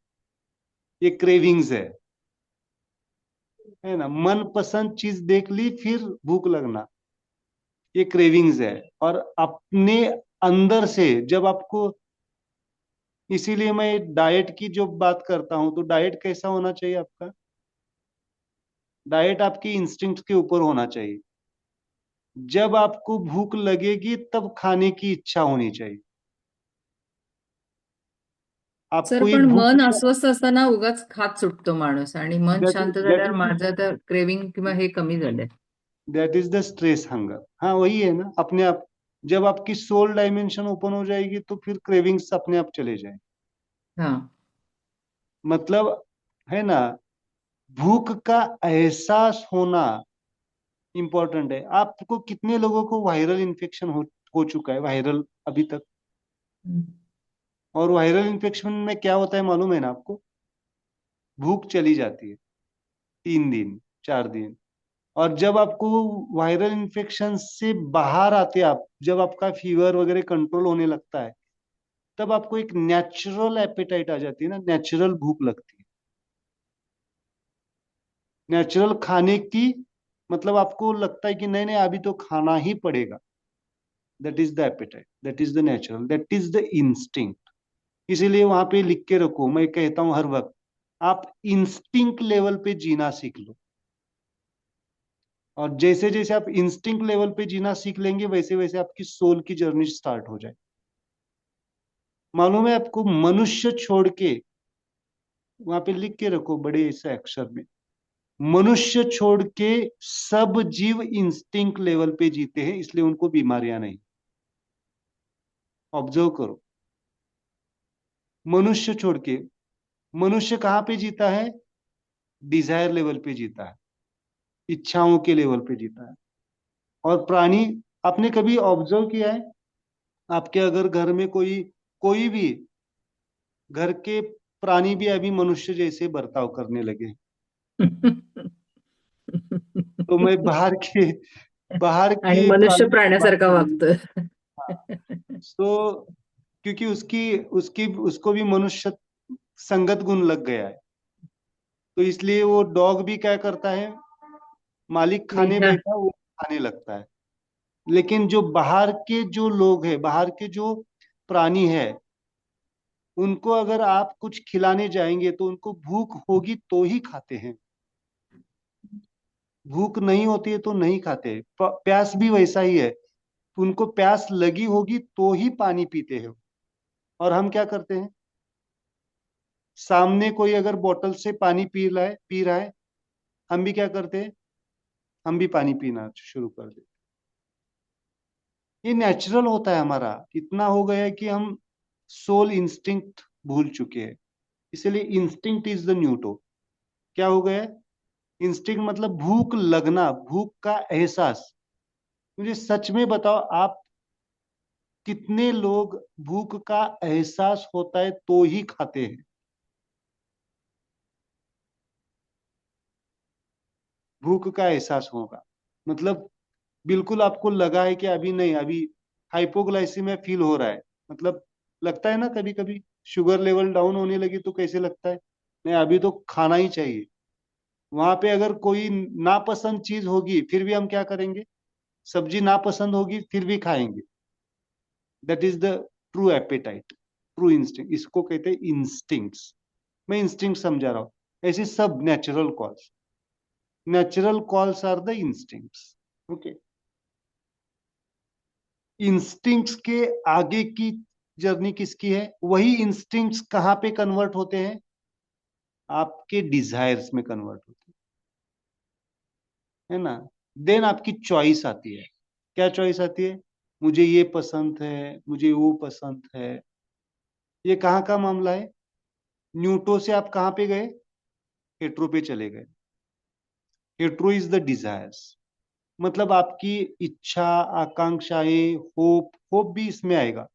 ये क्रेविंग्स है ना. मनपसंद चीज देख ली फिर भूख लगना, ये क्रेविंग्स है. और अपने अंदर से जब आपको, इसीलिए मैं डाइट की जो बात करता हूं, तो डाइट कैसा होना चाहिए आपका? डाइट आपकी इंस्टिंक्ट के ऊपर होना चाहिए. जब आपको भूख लगेगी तब खाने की इच्छा होनी चाहिए. सर आपको पण एक भूख, मन अस्वस्थ असताना उगाच खात सुटतो माणूस आणि मन दैट शांत दैट झाल्यावर माझं तर क्रेविंग किंवा हे कमी झालंय. That is the stress hunger. हाँ वही है ना, अपने आप. जब आपकी सोल डायमेंशन ओपन हो जाएगी तो फिर क्रेविंग्स अपने आप चले जाए. हाँ. मतलब है ना, भूख का एहसास होना इंपॉर्टेंट है. आपको कितने लोगों को वायरल इन्फेक्शन हो चुका है वायरल अभी तक? और वायरल इन्फेक्शन में क्या होता है मालूम है ना आपको? भूख चली जाती है 3 दिन 4 दिन. और जब आपको वायरल इन्फेक्शन से बाहर आते आप, जब आपका फीवर वगैरह कंट्रोल होने लगता है, तब आपको एक नेचुरल एपेटाइट आ जाती है ना, नेचुरल भूख लगती है, नेचुरल खाने की. मतलब आपको लगता है कि नहीं नहीं अभी तो खाना ही पड़ेगा. That is the apatite, that is the natural, that is the instinct. इसीलिए वहां पे लिख के रखो. मैं कहता हूं हर वक्त, आप इंस्टिंक्ट लेवल पे जीना सीख लो. और जैसे जैसे आप इंस्टिंक्ट लेवल पे जीना सीख लेंगे, वैसे वैसे आपकी सोल की जर्नी स्टार्ट हो जाए. मालूम है आपको, मनुष्य छोड़ के, वहां पे लिख के रखो बड़े ऐसे अक्षर में, मनुष्य छोड़ के सब जीव इंस्टिंक्ट लेवल पे जीते हैं, इसलिए उनको बीमारियां नहीं. ऑब्जर्व करो. मनुष्य छोड़ के, मनुष्य कहां पे जीता है? डिजायर लेवल पे जीता है, इच्छाओं के लेवल पे जीता है. और प्राणी, आपने कभी ऑब्जर्व किया है, आपके अगर घर में कोई भी घर के प्राणी भी अभी मनुष्य जैसे बर्ताव करने लगे हैं. तो मैं बाहर आणि के मनुष्य प्राणी की बात प्राण्यासारखा करूंगा। वागतोय. तो क्योंकि उसकी उसकी उसको भी मनुष्य संगत गुण लग गया है, तो इसलिए वो डॉग भी क्या करता है, मालिक खाने मीठा. बैठा वो खाने लगता है। लेकिन जो बाहर के जो लोग हैं, बाहर के जो प्राणी है, उनको अगर आप कुछ खिलाने जाएंगे तो उनको भूख होगी तो ही खाते हैं, भूख नहीं होती है तो नहीं खाते। प्यास भी वैसा ही है, उनको प्यास लगी होगी तो ही पानी पीते हैं। और हम क्या करते हैं, सामने कोई अगर बोतल से पानी पी रहा है, हम भी क्या करते हैं, हम भी पानी पीना शुरू कर देते। ये नेचुरल होता है हमारा, इतना हो गया है कि हम सोल इंस्टिंक्ट भूल चुके हैं। इसलिए इंस्टिंक्ट इज द न्यूटो। क्या हो गया है, इंस्टिंक्ट मतलब भूख लगना, भूख का एहसास। मुझे सच में बताओ, आप कितने लोग भूख का एहसास होता है तो ही खाते हैं? भूख का एहसास होगा मतलब बिल्कुल आपको लगा है कि अभी नहीं, अभी हाइपोग्लाइसीमिया फील हो रहा है, मतलब लगता है ना कभी कभी, शुगर लेवल डाउन होने लगी तो कैसे लगता है, नहीं अभी तो खाना ही चाहिए। वहां पे अगर कोई नापसंद चीज होगी फिर भी हम क्या करेंगे, सब्जी नापसंद होगी फिर भी खाएंगे। That is the true appetite, true instinct, इसको कहते हैं इंस्टिंक्ट्स। मैं इंस्टिंक्ट समझा रहा हूँ, ऐसे सब natural calls are the instincts. Okay, instincts के आगे की जर्नी किसकी है, वही इंस्टिंक्ट्स कहाँ पे कन्वर्ट होते हैं, आपके डिजायर्स में कन्वर्ट होते हैं, है ना। देन आपकी चॉइस आती है। क्या चॉइस आती है, मुझे ये पसंद है, मुझे वो पसंद है। ये कहाँ का मामला है, न्यूटो से आप कहाँ पे गए, हेट्रो पे चले गए। हेट्रो इज द डिजायर्स, मतलब आपकी इच्छा, आकांक्षाएं, होप, होप भी इसमें आएगा।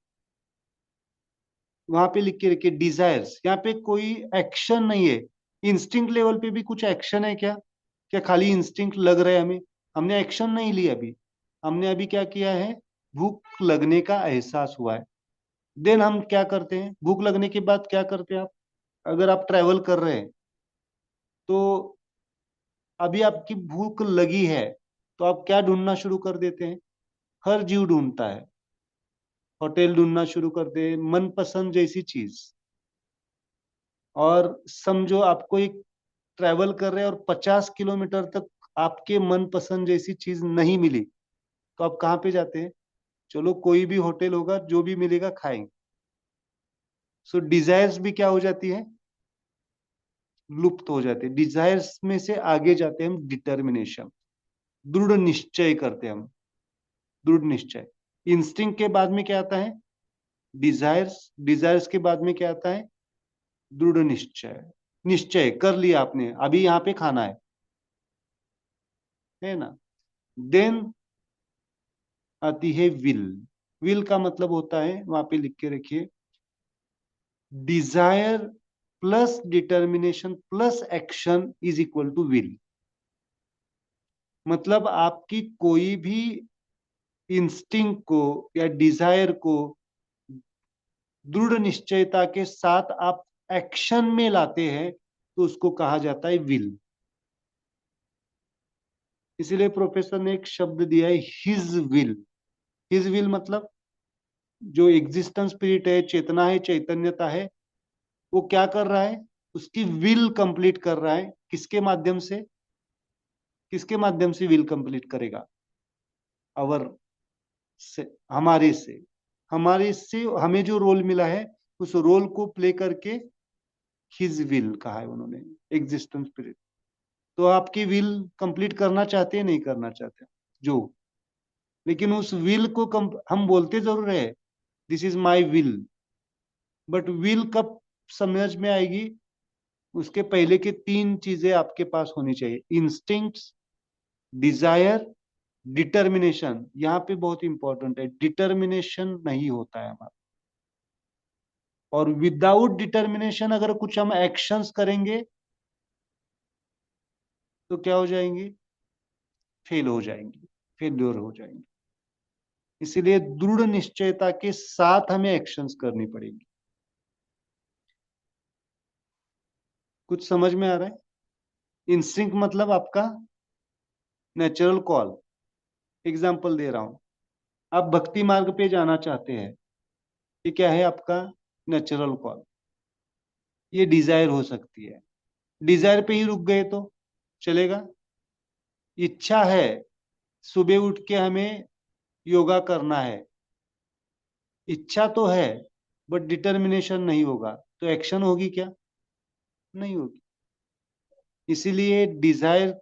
वहां पे लिख के रखिए डिजायर्स, यहाँ पे कोई एक्शन नहीं है। इंस्टिंक्ट लेवल पे भी कुछ एक्शन है क्या, क्या खाली इंस्टिंक्ट लग रहा है हमें, हमने एक्शन नहीं लिया अभी। हमने अभी क्या किया है, भूख लगने का एहसास हुआ है। देन हम क्या करते हैं, भूख लगने के बाद क्या करते हैं आप, अगर आप ट्रैवल कर रहे हैं तो अभी आपकी भूख लगी है, तो आप क्या ढूंढना शुरू कर देते हैं, हर जीव ढूंढता है, होटल ढूंढना शुरू कर दे, मनपसंद जैसी चीज। और समझो आपको एक ट्रैवल कर रहे हैं और 50 किलोमीटर तक आपके मनपसंद जैसी चीज नहीं मिली, तो आप कहाँ पे जाते हैं, चलो कोई भी होटल होगा, जो भी मिलेगा खाएंगे। सो डिजायर्स भी क्या हो जाती है, लुप्त हो जाते हैं। डिजायर्स में से आगे जाते हैं हम डिटर्मिनेशन, दृढ़ निश्चय करते हैं हम, दृढ़ निश्चय। इंस्टिंक्ट के बाद में क्या आता है, डिजायर्स, डिजायर्स के बाद में क्या आता है, दृढ़ निश्चय। निश्चय कर लिया आपने, अभी यहाँ पे खाना है ना। देन आती है विल। विल का मतलब होता है, वहां पे लिख के रखिए, desire plus determination plus action is equal to will. मतलब आपकी कोई भी इंस्टिंक्ट को या डिजायर को दृढ़ निश्चयता के साथ आप एक्शन में लाते हैं तो उसको कहा जाता है विल। इसलिए प्रोफेसर ने एक शब्द दिया है, हिज विल। हिज विल मतलब जो एग्जिस्टेंस स्पिरिट है, चेतना है, चैतन्यता है, वो क्या कर रहा है, उसकी विल कंप्लीट कर रहा है। किसके माध्यम से, किसके माध्यम से विल कंप्लीट करेगा, अवर से, हमारे से हमें जो रोल मिला है उस रोल को प्ले करके हिज विल कहा है उन्होंने, एग्जिस्टेंस स्पिरिट। तो आपकी विल कंप्लीट करना चाहते हैं, नहीं करना चाहते जो, लेकिन उस विल को हम बोलते जरूर है this is my will, but will कब समझ में आएगी, उसके पहले के 3 चीजें आपके पास होनी चाहिए, इंस्टिंक्ट्स, डिजायर, डिटर्मिनेशन। यहाँ पे बहुत इंपॉर्टेंट है, डिटर्मिनेशन नहीं होता है हमारा। और विदाउट डिटर्मिनेशन अगर कुछ हम एक्शंस करेंगे तो क्या हो जाएंगे, फेल हो जाएंगे, फेल्योर हो जाएंगे। इसीलिए दृढ़ निश्चयता के साथ हमें एक्शंस करनी पड़ेगी। कुछ समझ में आ रहा है? इंस्टिंक्ट मतलब आपका नेचुरल कॉल। एग्जाम्पल दे रहा हूं, आप भक्ति मार्ग पे जाना चाहते हैं, ये क्या है आपका नेचुरल कॉल। ये डिजायर हो सकती है, डिजायर पे ही रुक गए तो चलेगा। इच्छा है सुबह उठ के हमें योगा करना है, इच्छा तो है बट डिटर्मिनेशन नहीं होगा, तो एक्शन होगी क्या? नहीं होगी। इसीलिए डिजायर,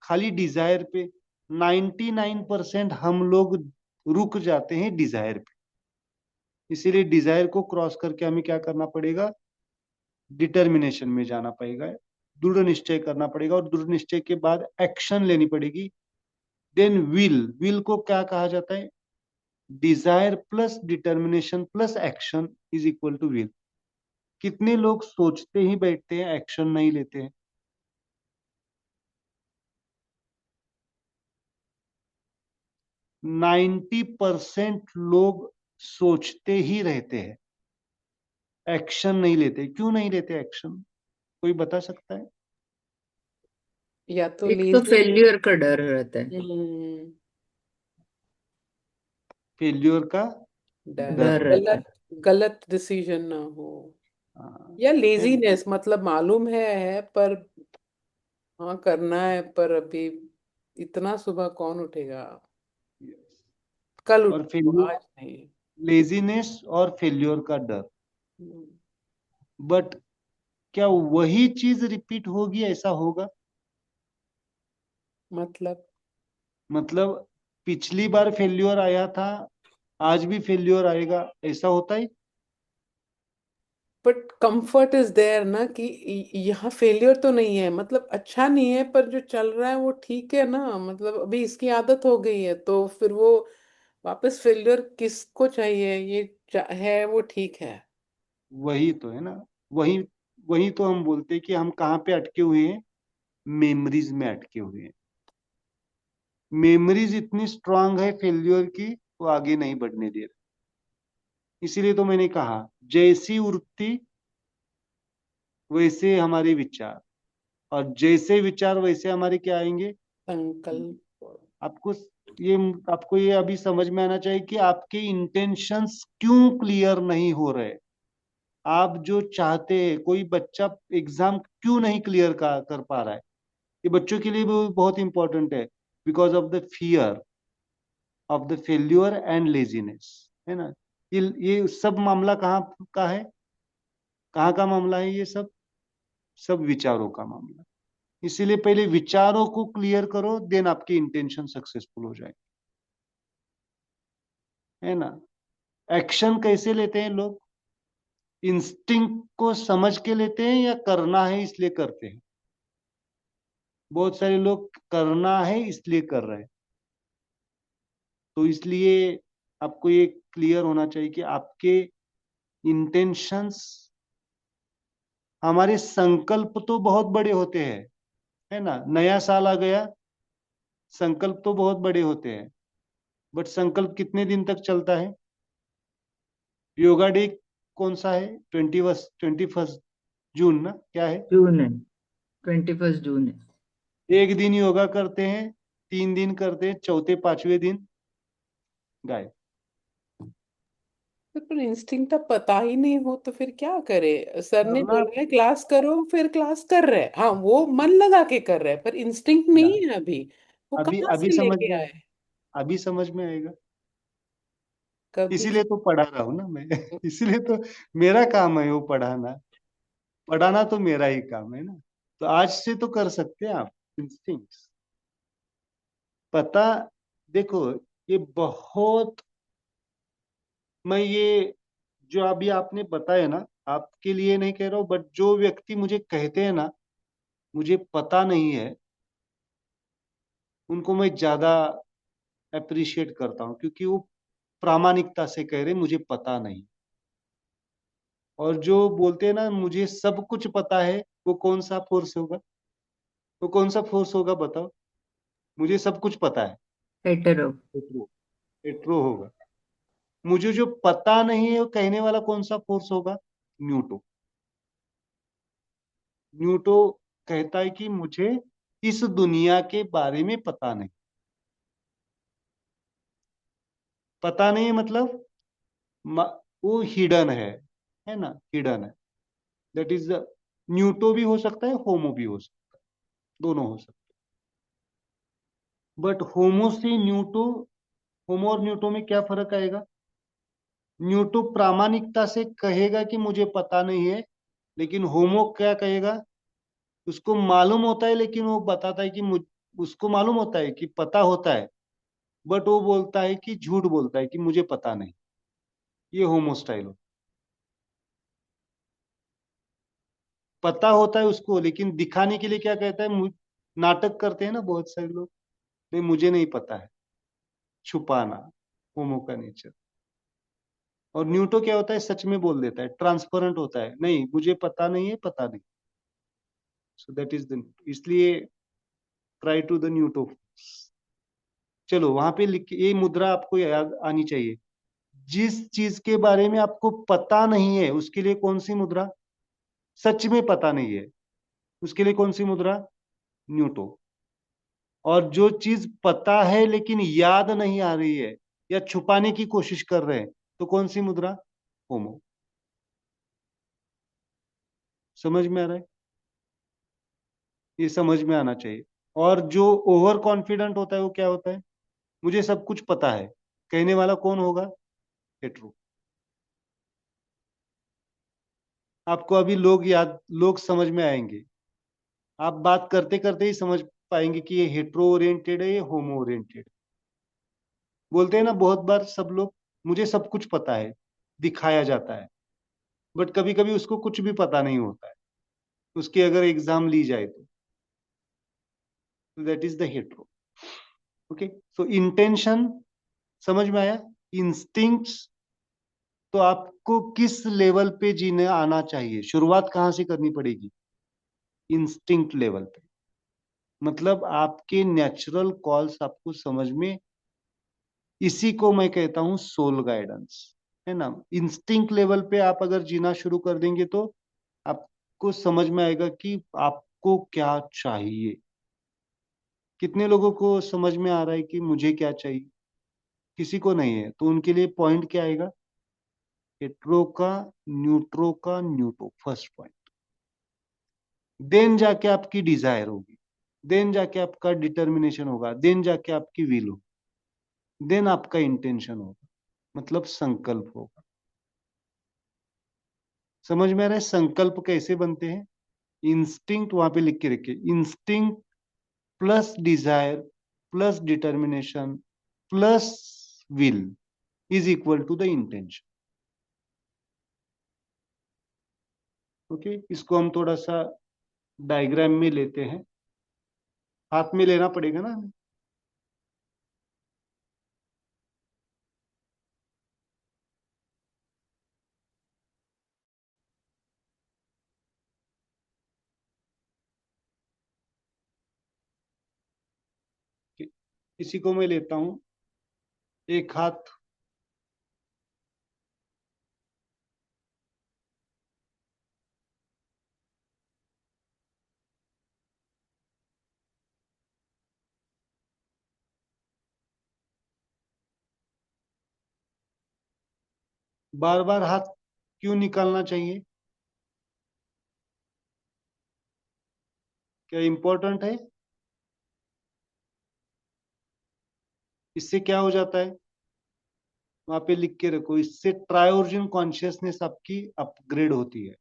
खाली डिजायर पे 99% हम लोग रुक जाते हैं डिजायर पे। इसीलिए डिजायर को क्रॉस करके हमें क्या करना पड़ेगा? डिटर्मिनेशन में जाना पड़ेगा, दृढ़ निश्चय करना पड़ेगा, और दृढ़ निश्चय के बाद एक्शन लेनी पड़ेगी। देन विल, विल को क्या कहा जाता है? Desire plus determination plus action is equal to will. कितने लोग सोचते ही बैठते हैं, एक्शन नहीं लेते हैं? 90% लोग सोचते ही रहते हैं, एक्शन नहीं लेते। क्यों नहीं लेते एक्शन? कोई बता सकता है? या तो एक तो लेजी। फेल्यूर का डर रहता है। फेल्योर का डर, डर डर रहता है। गलत गलत डिसीजन ना हो, हाँ, या लेजीनेस, मतलब मालूम है पर हाँ करना है, पर अभी इतना सुबह कौन उठेगा, कल और उठो फेल्योर, आज नहीं। लेजीनेस और फेल्योर का डर। हम्म, बट क्या वही चीज रिपीट होगी? ऐसा होगा? मतलब पिछली बार फेल्योर आया था, आज भी फेल्योर आएगा, ऐसा होता है? बट कंफर्ट इज देयर ना, कि यहाँ फेलियर तो नहीं है, मतलब अच्छा नहीं है, पर जो चल रहा है वो ठीक है ना, मतलब अभी इसकी आदत हो गई है, तो फिर वो वापस फेलियर किसको चाहिए, ये है वो ठीक है। वही तो है ना, वही वही तो हम बोलते हैं कि हम कहाँ पे अटके हुए हैं? मेमोरीज में अटके हुए हैं। मेमोरीज इतनी स्ट्रांग है फेल्योर की, वो आगे नहीं बढ़ने दे रहा। इसीलिए तो मैंने कहा, जैसी वृत्ति वैसे हमारे विचार, और जैसे विचार वैसे हमारे क्या आएंगे? संकल्प। आपको ये आपको ये अभी समझ में आना चाहिए कि आपके इंटेंशंस क्यों क्लियर नहीं हो रहे। आप जो चाहते हैं, कोई बच्चा एग्जाम क्यों नहीं क्लियर कर पा रहा है, ये बच्चों के लिए भी बहुत इंपॉर्टेंट है। Because of the fear of the failure and laziness, है ना। ये सब मामला कहाँ का है? कहाँ का मामला है? ये सब सब विचारों का मामला। इसीलिए पहले विचारों को क्लियर करो, देन आपकी इंटेंशन सक्सेसफुल हो जाए, है ना। एक्शन कैसे लेते हैं लोग? इंस्टिंक्ट को समझ के लेते हैं या करना है इसलिए करते हैं? बहुत सारे लोग करना है इसलिए कर रहे हैं। तो इसलिए आपको ये क्लियर होना चाहिए कि आपके इंटेंशंस, हमारे संकल्प तो बहुत बड़े होते हैं, है ना। नया साल आ गया, संकल्प तो बहुत बड़े होते हैं, बट संकल्प कितने दिन तक चलता है? योगा डे कौन सा है? 21 जून ना, क्या है? जून है, 21 जून है। एक दिन योगा करते हैं, 3 दिन करते हैं, चौथे पांचवें दिन गायब। तो पर इंस्टिंक्ट अब पता ही नहीं हो तो फिर क्या करे, सर ने करना बोला है क्लास करो, फिर क्लास कर रहे हैं, हाँ वो मन लगा के कर रहे हैं, पर इंस्टिंक्ट नहीं है अभी, वो अभी कहाँ अभी से समझ लेके में, आए। अभी समझ में आएगा। कभी। इसीलिए तो पढ़ा रहा हूं ना मैं। इसीलिए तो मेरा काम है वो पढ़ाना। पढ़ाना तो मेरा ही काम है ना। तो आज से तो कर सकते हैं आप इंस्टिंक्ट्स। पता, देखो, ये बहुत, मैं ये जो अभी आपने बताया ना, आपके लिए नहीं कह रहा हूं, बट जो व्यक्ति मुझे कहते हैं ना मुझे पता नहीं है, उनको मैं ज्यादा अप्रिशिएट करता हूं, क्योंकि वो प्रामाणिकता से कह रहे मुझे पता नहीं। और जो बोलते हैं ना मुझे सब कुछ पता है, वो कौन सा फोर्स होगा? वो कौन सा फोर्स होगा बताओ? मुझे सब कुछ पता है, हेटेरो। हेट्रो, हेट्रो होगा। मुझे जो पता नहीं है वो कहने वाला कौन सा फोर्स होगा? न्यूटो। न्यूटो कहता है कि मुझे इस दुनिया के बारे में पता नहीं। पता नहीं मतलब वो हिडन है ना, हिडन है। दैट इज द न्यूटो भी हो सकता है, होमो भी हो सकता है, दोनों हो सकते हैं। बट होमो से न्यूटो, होमो और न्यूटो में क्या फर्क आएगा? न्यूटो प्रामाणिकता से कहेगा कि मुझे पता नहीं है, लेकिन होमो क्या कहेगा? उसको मालूम होता है, लेकिन वो बताता है कि उसको मालूम होता है कि पता होता है, बट वो बोलता है कि झूठ बोलता है कि मुझे पता नहीं। ये होमो स्टाइल हो। पता होता है उसको, लेकिन दिखाने के लिए क्या कहता है? नाटक करते हैं ना बहुत सारे लोग, नहीं मुझे नहीं पता है, छुपाना, होमो का नेचर। और न्यूटो क्या होता है? सच में बोल देता है, ट्रांसपेरेंट होता है, नहीं मुझे पता नहीं है, पता नहीं। सो दैट इज द, इसलिए ट्राई टू द न्यूटो। चलो वहां पे लिख ये मुद्रा आपको याद आनी चाहिए। जिस चीज के बारे में आपको पता नहीं है उसके लिए कौन सी मुद्रा? सच में पता नहीं है उसके लिए कौन सी मुद्रा? न्यूटो। और जो चीज पता है लेकिन याद नहीं आ रही है या छुपाने की कोशिश कर रहे हैं, तो कौन सी मुद्रा? होमो। समझ में आ रहा है? ये समझ में आना चाहिए। और जो ओवर कॉन्फिडेंट होता है वो क्या होता है? मुझे सब कुछ पता है, कहने वाला कौन होगा? हेट्रो। आपको अभी लोग समझ में आएंगे। आप बात करते करते ही समझ पाएंगे कि ये हेट्रो ओरिएंटेड है, ये होमो ओरिएंटेड। बोलते हैं ना बहुत बार सब लोग, मुझे सब कुछ पता है, दिखाया जाता है, बट कभी कभी उसको कुछ भी पता नहीं होता है, उसकी अगर एग्जाम ली जाए तो। That is the hetero. Okay, so intention समझ में आया? इंस्टिंक्ट्स, तो आपको किस लेवल पे जीने आना चाहिए? शुरुआत कहां से करनी पड़ेगी? इंस्टिंक्ट लेवल पे। मतलब आपके नेचुरल कॉल्स आपको समझ में, इसी को मैं कहता हूं सोल गाइडेंस, है ना। इंस्टिंक्ट लेवल पे आप अगर जीना शुरू कर देंगे तो आपको समझ में आएगा कि आपको क्या चाहिए। कितने लोगों को समझ में आ रहा है कि मुझे क्या चाहिए? किसी को नहीं है, तो उनके लिए पॉइंट क्या आएगा? हेट्रो का, न्यूट्रो का, न्यूटो, फर्स्ट पॉइंट। देन जाके आपकी डिजायर होगी, देन जाके आपका डिटर्मिनेशन होगा, देन जाके आपकी विल होगी, देन आपका इंटेंशन होगा, मतलब संकल्प होगा। समझ में आ रहा है संकल्प कैसे बनते हैं? इंस्टिंक्ट वहां पे लिख के रखिए, instinct plus desire plus determination plus will is equal to the intention. Okay, इसको हम थोड़ा सा डायग्राम में लेते हैं, हाथ में लेना पड़ेगा ना हमें। इसी को मैं लेता हूं, एक हाथ बार बार हाथ क्यों निकालना चाहिए? क्या इंपॉर्टेंट है? इससे क्या हो जाता है? वहां पे लिख के रखो, इससे ट्रायोर्जिन कॉन्शियसनेस आपकी अपग्रेड होती है।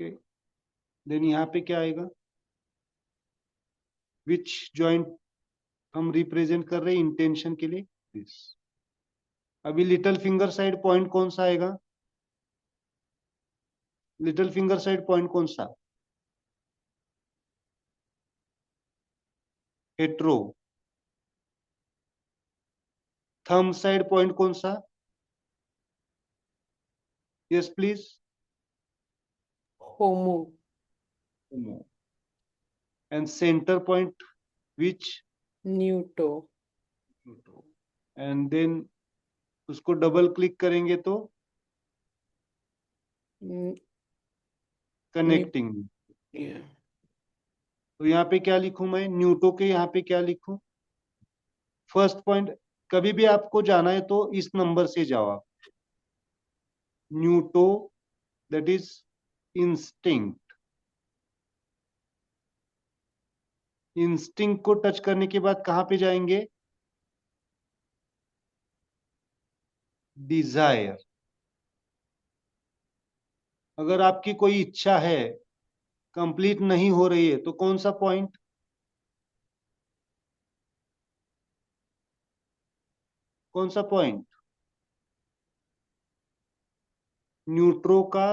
ओके, देन यहाँ पे क्या आएगा? विच जॉइंट हम रिप्रेजेंट कर रहे हैं इंटेंशन के लिए? दिस। अभी लिटिल फिंगर साइड पॉइंट कौन सा आएगा? लिटिल फिंगर साइड पॉइंट कौन सा? हेट्रो। थंब साइड पॉइंट कौन सा? Yes, please. Homo. And center point, which? Neuto. And then उसको डबल क्लिक करेंगे तो Mm, कनेक्टिंग। yeah. तो यहाँ पे क्या लिखूं मैं? न्यूटो के यहाँ पे क्या लिखूं? फर्स्ट पॉइंट, कभी भी आपको जाना है तो इस नंबर से जाओ आप। न्यूटो, दैट इज इंस्टिंक्ट। इंस्टिंक्ट को टच करने के बाद कहां पे जाएंगे? डिजायर। अगर आपकी कोई इच्छा है, कंप्लीट नहीं हो रही है, तो कौन सा पॉइंट? कौन सा पॉइंट? न्यूट्रो का,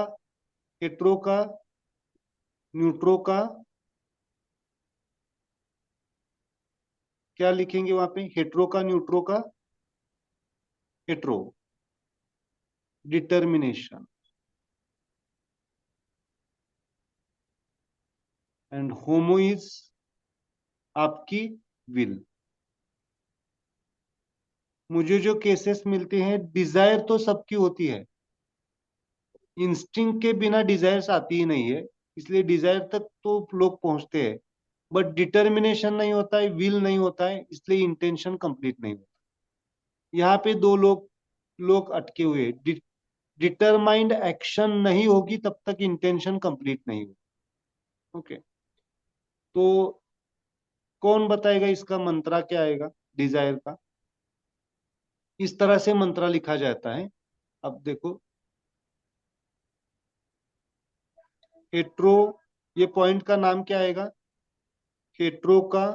हेट्रो का, न्यूट्रो का, क्या लिखेंगे वहां पे? हेट्रो का, न्यूट्रो का, hetero. Determination. And homo is आपकी विल। मुझे जो केसेस मिलते हैं, डिजायर तो सबकी होती है, इंस्टिंक्ट के बिना डिजायर्स आती ही नहीं है, इसलिए डिजायर तक तो लोग पहुंचते हैं, बट डिटर्मिनेशन नहीं होता है, विल नहीं होता है, इसलिए इंटेंशन कंप्लीट नहीं होता। यहाँ पे दो लोग अटके हुए। डिटरमाइंड एक्शन नहीं होगी तब तक इंटेंशन कंप्लीट नहीं होगी। ओके, तो कौन बताएगा इसका मंत्रा क्या आएगा डिजायर का? इस तरह से मंत्रा लिखा जाता है। अब देखो, हेट्रो, ये पॉइंट का नाम क्या आएगा? हेट्रो का,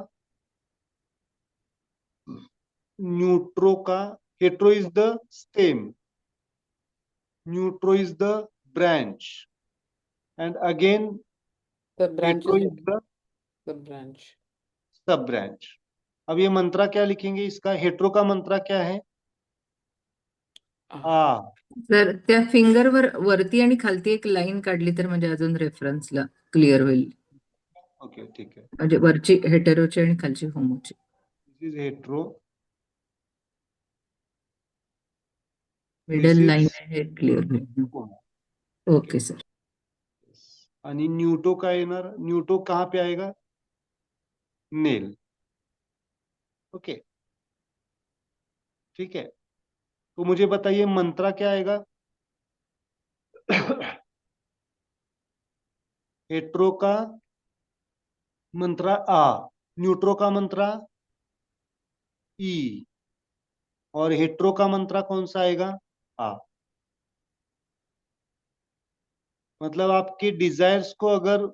न्यूट्रो का। Hetero is the stem, neutro is the branch, and again The branch hetero is is the the branch. सब ब्रांच। अब ये मंत्रा क्या लिखेंगे इसका? हेट्रो का मंत्रा क्या है? Ah. आ। जर त्या फिंगरवर वरती आणि खालती एक लाईन काढली तर म्हणजे अजून रेफरन्सला क्लिअर होईल. ओके, ठीक है। म्हणजे वरची हेटेरोची आणि खालची होमोची. This is hetero, middle this line is आहे क्लिअर होईल. Okay sir. आणि न्यूटो का येणार? न्यूटो कहाँ पे आएगा? नेल। ओके, ठीक है। तो मुझे बताइए मंत्रा क्या आएगा? हेट्रो का मंत्रा आ, न्यूट्रो का मंत्रा ई, और हेट्रो का मंत्रा कौन सा आएगा? आ। मतलब आपके डिजायर्स को अगर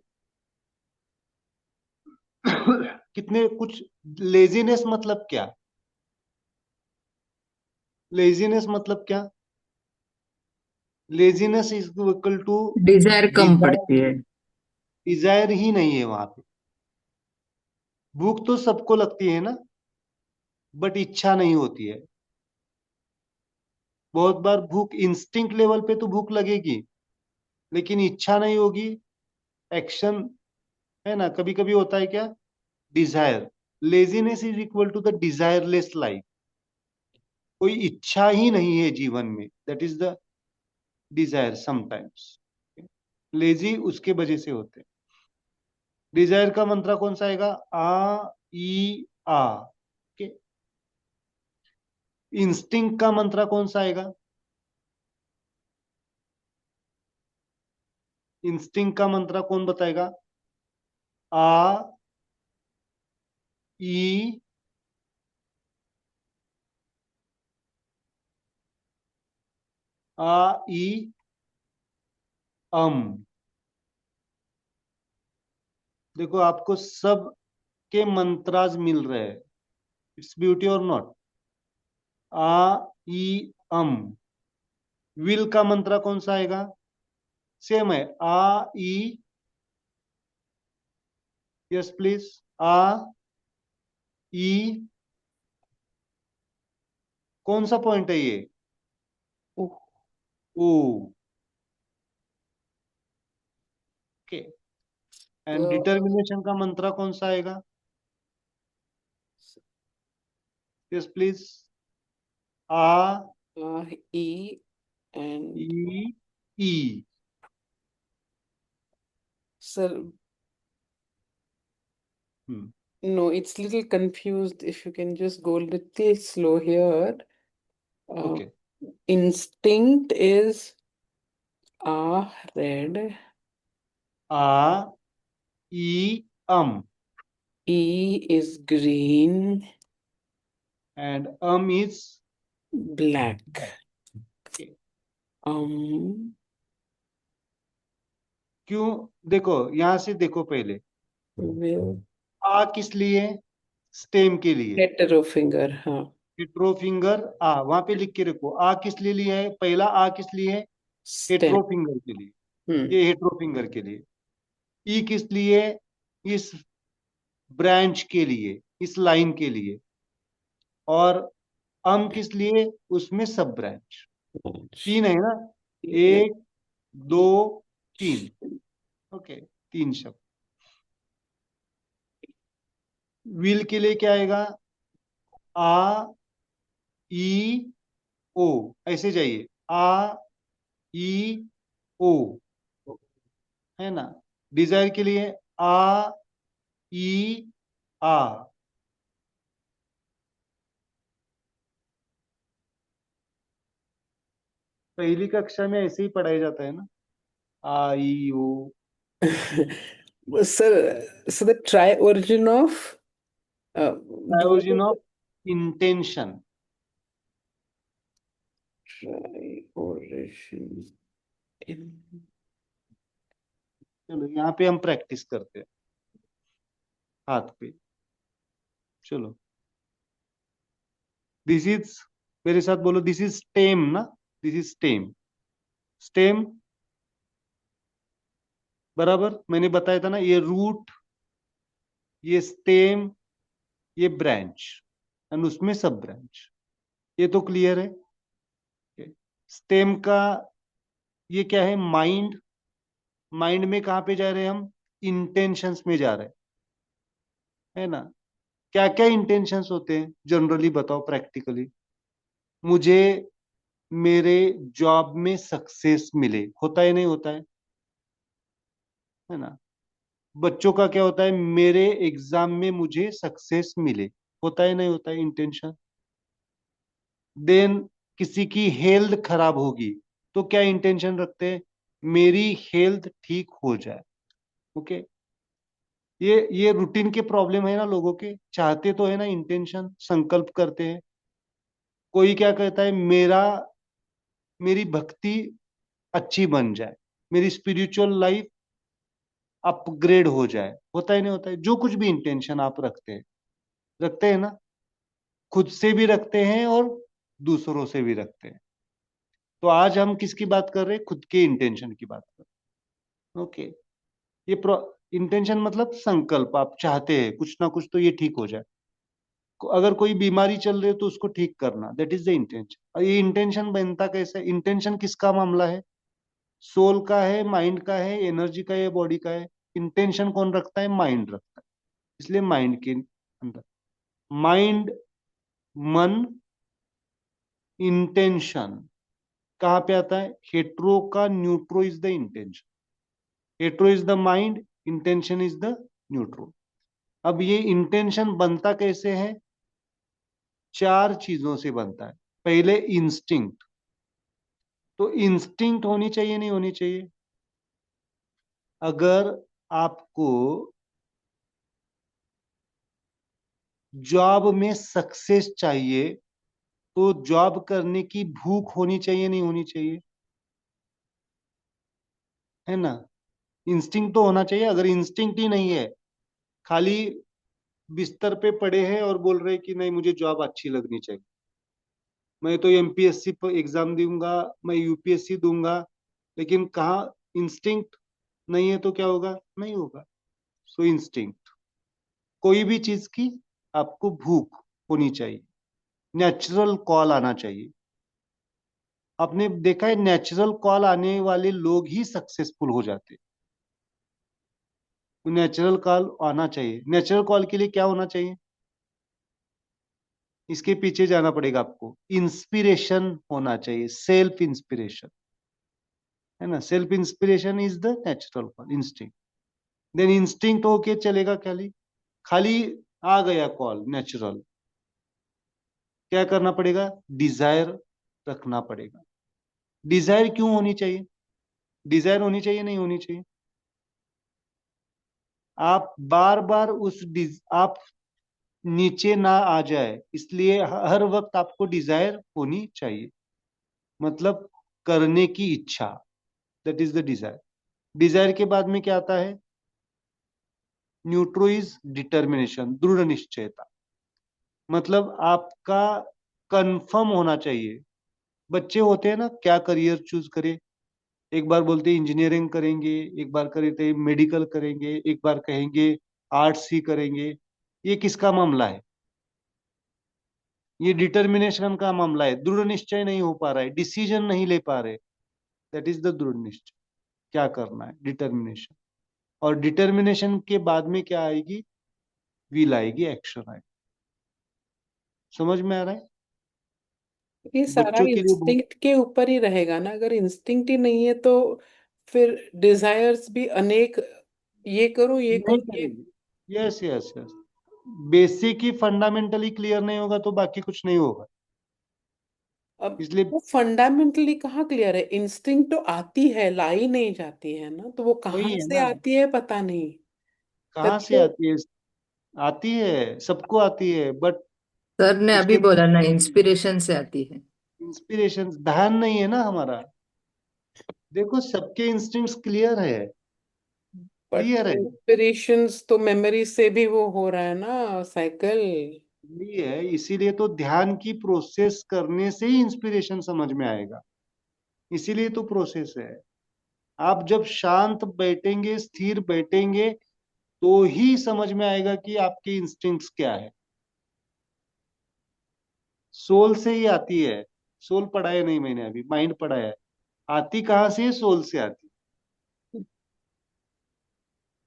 कितने कुछ, लेजीनेस मतलब क्या? लेजीनेस मतलब क्या? Laziness is equal to desire cum desire. पडतीये. डिजायर ही नहीं है वहां पे। भूख तो सबको लगती है ना, बट इच्छा नहीं होती है। बहुत बार भूख इंस्टिंक्ट लेवल पे तो भूख लगेगी, लेकिन इच्छा नहीं होगी, एक्शन, है ना? कभी कभी होता है क्या? Desire. Laziness is equal to the desireless life. कोई इच्छा ही नहीं है जीवन में, that is the desire sometimes. Lazy उसके वजह से होते हैं। डिजायर का मंत्रा कौन सा आएगा? आ, ई, आ। ओके। इंस्टिंक्ट का मंत्रा कौन सा आएगा? इंस्टिंक्ट का मंत्रा कौन बताएगा? आ, ई, आ, ई, अम। देखो आपको सब के मंत्राज मिल रहे हैं। इट्स ब्यूटी और नॉट? आ, ई, अम। विल का मंत्रा कौन सा आएगा? सेम है, आ, ई। Yes please. आ, ई, कौन सा पॉइंट है ये? ओ. ओ। एंड डिटर्मिनेशन का मंत्रा कौन सा आएगा? Yes please. आ E and E E. sir, Hmm. no, it's little confused. If you can just go a little slow here. Okay. Instinct is red. आ E E is green. and is Black. Okay. क्यों? देखो यहां से देखो पहले, Will आ किस लिए? Stem के लिए। hetero finger, हाँ. हेट्रो फिंगर आ वहां पे लिख के रखो। आ किस लिए लिया है? पहला आ किस लिए है? Stem. हेट्रो फिंगर के लिए। ये हेट्रो फिंगर के लिए। ई किस लिए? इस ब्रांच के लिए, इस लाइन के लिए। और किस लिए? उसमें सब ब्रांच। तीन है ना? एक, दो, तीन। ओके, तीन शब्द। विल के लिए क्या आएगा? आ ई ओ, ऐसे जाइए। आ ई ओ, है ना? डिजायर के लिए आ ई आ। पहली कक्षा में ऐसे ही पढ़ाया जाता है ना, आ ई ओ। Sir, so the tri-origin of Origin of intention। tri-origin in चलो यहाँ पे हम प्रैक्टिस करते हैं हाथ पे। चलो, दिस इज, मेरे साथ बोलो, दिस इज स्टेम ना? This is stem. स्टेम बराबर मैंने बताया था ना, ये रूट, ये स्टेम, ये ब्रांच, एंड उसमें सब ब्रांच। ये तो क्लियर है। स्टेम का ये क्या है? माइंड। माइंड में कहां पे जा रहे हैं हम? इंटेंशंस में जा रहे हैं, है ना? क्या क्या इंटेंशंस होते हैं जनरली, बताओ प्रैक्टिकली। मुझे मेरे जॉब में सक्सेस मिले, होता है नहीं होता है ना? बच्चों का क्या होता है? मेरे एग्जाम में मुझे सक्सेस मिले, होता है नहीं होता है? इंटेंशन। देन किसी की हेल्थ खराब होगी तो क्या इंटेंशन रखते हैं? मेरी हेल्थ ठीक हो जाए। ओके, ये रूटीन के प्रॉब्लम है ना लोगों के। चाहते तो है ना, इंटेंशन, संकल्प करते हैं। कोई क्या कहता है? मेरी भक्ति अच्छी बन जाए, मेरी स्पिरिचुअल लाइफ अपग्रेड हो जाए, होता ही नहीं होता है? जो कुछ भी इंटेंशन आप रखते हैं ना, खुद से भी रखते हैं और दूसरों से भी रखते हैं। तो आज हम किसकी बात कर रहे हैं? खुद के इंटेंशन की बात कर रहे हैं। ओके, ये इंटेंशन मतलब संकल्प। आप चाहते हैं कुछ ना कुछ तो ये ठीक हो जाए। अगर कोई बीमारी चल रही है तो उसको ठीक करना, दैट इज द इंटेंशन। और ये इंटेंशन बनता कैसे? इंटेंशन किसका मामला है? सोल का है, माइंड का है, एनर्जी का है, बॉडी का है? इंटेंशन कौन रखता है? माइंड रखता है। इसलिए माइंड के अंदर, माइंड, मन, इंटेंशन कहां पे आता है? हेट्रो का neutro is the intention. Hetero is the mind, intention is the neutro. अब ये इंटेंशन बनता कैसे है? चार चीजों से बनता है। पहले इंस्टिंक्ट। तो इंस्टिंक्ट होनी चाहिए नहीं होनी चाहिए? अगर आपको जॉब में सक्सेस चाहिए तो जॉब करने की भूख होनी चाहिए नहीं होनी चाहिए? है ना? इंस्टिंक्ट तो होना चाहिए। अगर इंस्टिंक्ट ही नहीं है, खाली बिस्तर पे पड़े हैं और बोल रहे हैं कि नहीं मुझे जॉब अच्छी लगनी चाहिए, मैं तो एमपीएससी पर एग्जाम दूंगा, मैं यूपीएससी दूंगा, लेकिन कहाँ इंस्टिंक्ट नहीं है तो क्या होगा? नहीं होगा। सो इंस्टिंक्ट, कोई भी चीज की आपको भूख होनी चाहिए, नेचुरल कॉल आना चाहिए। आपने देखा है, नेचुरल कॉल आने वाले लोग ही सक्सेसफुल हो जाते हैं। नेचुरल कॉल आना चाहिए। नेचुरल कॉल के लिए क्या होना चाहिए? इसके पीछे जाना पड़ेगा आपको। इंस्पिरेशन होना चाहिए, सेल्फ इंस्पिरेशन, है ना। Self inspiration is the natural call, instinct. Then instinct होके चलेगा, खाली खाली आ गया कॉल नेचुरल, क्या करना पड़ेगा? डिजायर रखना पड़ेगा। डिजायर क्यों होनी चाहिए? डिजायर होनी चाहिए, नहीं होनी चाहिए? आप बार बार आप नीचे ना आ जाए, इसलिए हर वक्त आपको डिजायर होनी चाहिए, मतलब करने की इच्छा। That is the desire. Desire के बाद में क्या आता है? न्यूट्रो इज डिटर्मिनेशन, दृढ़ निश्चयता। मतलब आपका कंफर्म होना चाहिए। बच्चे होते हैं ना, क्या करियर चूज करे, एक बार बोलते हैं इंजीनियरिंग करेंगे, एक बार कहते हैं मेडिकल करेंगे, एक बार कहेंगे आर्ट्स ही करेंगे। ये किसका मामला है? ये डिटर्मिनेशन का मामला है। दृढ़ निश्चय नहीं हो पा रहा है, डिसीजन नहीं ले पा रहे। दैट इज द दृढ़ निश्चय, क्या करना है, डिटर्मिनेशन। और डिटर्मिनेशन के बाद में क्या आएगी? विल आएगी, एक्शन आएगी। समझ में आ रहा है? ये सारा बच्चों के लिए बहुत इंस्टिंक्ट के ऊपर ही रहेगा ना। अगर इंस्टिंक्ट ही नहीं है तो फिर डिजायर्स भी अनेक, ये करूं ये नहीं करूं ये। करेंगे। Yes yes yes. बेसिक ही फंडामेंटली क्लियर नहीं होगा तो बाकी कुछ नहीं होगा। अब इसलिए वो फंडामेंटली कहाँ क्लियर है? इंस्टिंक्ट तो आती है, लाई नहीं जाती है ना, तो वो वही कहाँ है से ना, आती है पता नहीं। तब कहाँ से तो आती है? आती है, सबको आती है, बट सर ने अभी उसके बोला ना, इंस्पिरेशन से आती है। इंस्पिरेशन, ध्यान नहीं है ना हमारा। देखो सबके इंस्टिंक्ट्स क्लियर है, बट क्लियर है। इंस्पिरेशंस तो मेमोरी से भी वो हो रहा है ना साइकिल। यही है, इसीलिए तो ध्यान की प्रोसेस करने से ही इंस्पिरेशन समझ में आएगा। इसीलिए तो प्रोसेस है। आप जब शांत बैठेंगे, स्थिर बैठेंगे, तो ही समझ में आएगा कि आपके इंस्टिंक्ट्स क्या है। सोल से ही आती है। सोल पढ़ा है नहीं मैंने अभी, माइंड पढ़ा है। आती कहाँ से है? सोल से आती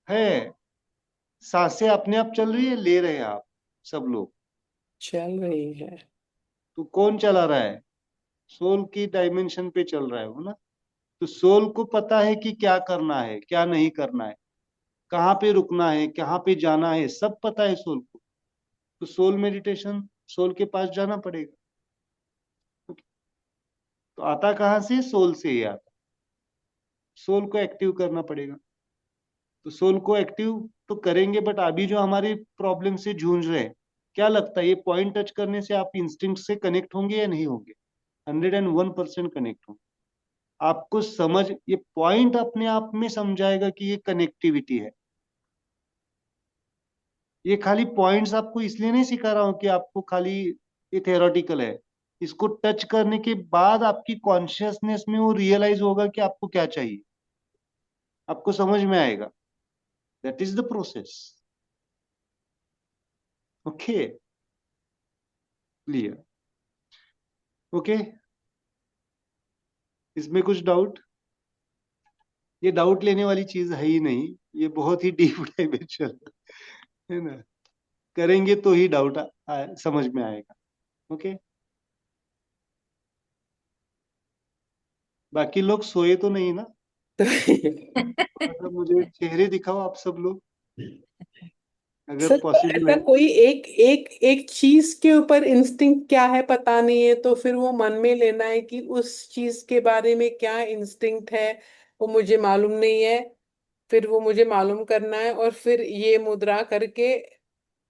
है। सांसें अपने आप चल रही है, ले रहे हैं आप सब लोग। चल रही है। तो कौन चला रहा है? सोल की डायमेंशन पे चल रहा है वो ना। तो सोल को पता है कि क्या करना है, क्या नहीं करना है, कहाँ पे रुकना है, कहाँ पे जाना है, सब पता है सोल को। तो सोल मेडिटेशन, सोल के पास जाना पड़ेगा। तो आता कहाँ से? सोल से ही आता। सोल को एक्टिव करना पड़ेगा। तो सोल को एक्टिव तो करेंगे, बट अभी जो हमारी प्रॉब्लम से जूझ रहे हैं, क्या लगता है ये पॉइंट टच करने से आप इंस्टिंक्ट से कनेक्ट होंगे या नहीं होंगे? 101% कनेक्ट होंगे। आपको समझ, ये पॉइंट अपने आप में समझाएगा कि ये कनेक्टिविटी है। ये खाली पॉइंट्स आपको इसलिए नहीं सिखा रहा हूं कि आपको खाली ये थेरोटिकल है। इसको टच करने के बाद आपकी कॉन्शियसनेस में वो रियलाइज होगा कि आपको क्या चाहिए, आपको समझ में आएगा। That is the process. Okay, clear? Okay, इसमें कुछ डाउट? ये डाउट लेने वाली चीज है ही नहीं, ये बहुत ही डीप डाइमेंशन है ना। करेंगे तो ही डाउट समझ में आएगा। ओके, बाकी लोग सोए तो नहीं ना? थोड़ा सा मुझे चेहरे दिखाओ आप सब लोग, अगर सर तो पॉसिबल ऐसा है। कोई एक एक एक चीज के ऊपर इंस्टिंक्ट क्या है पता नहीं है, तो फिर वो मन में लेना है कि उस चीज के बारे में क्या इंस्टिंक्ट है वो मुझे मालूम नहीं है। फिर वो मुझे मालूम करना है, और फिर ये मुद्रा करके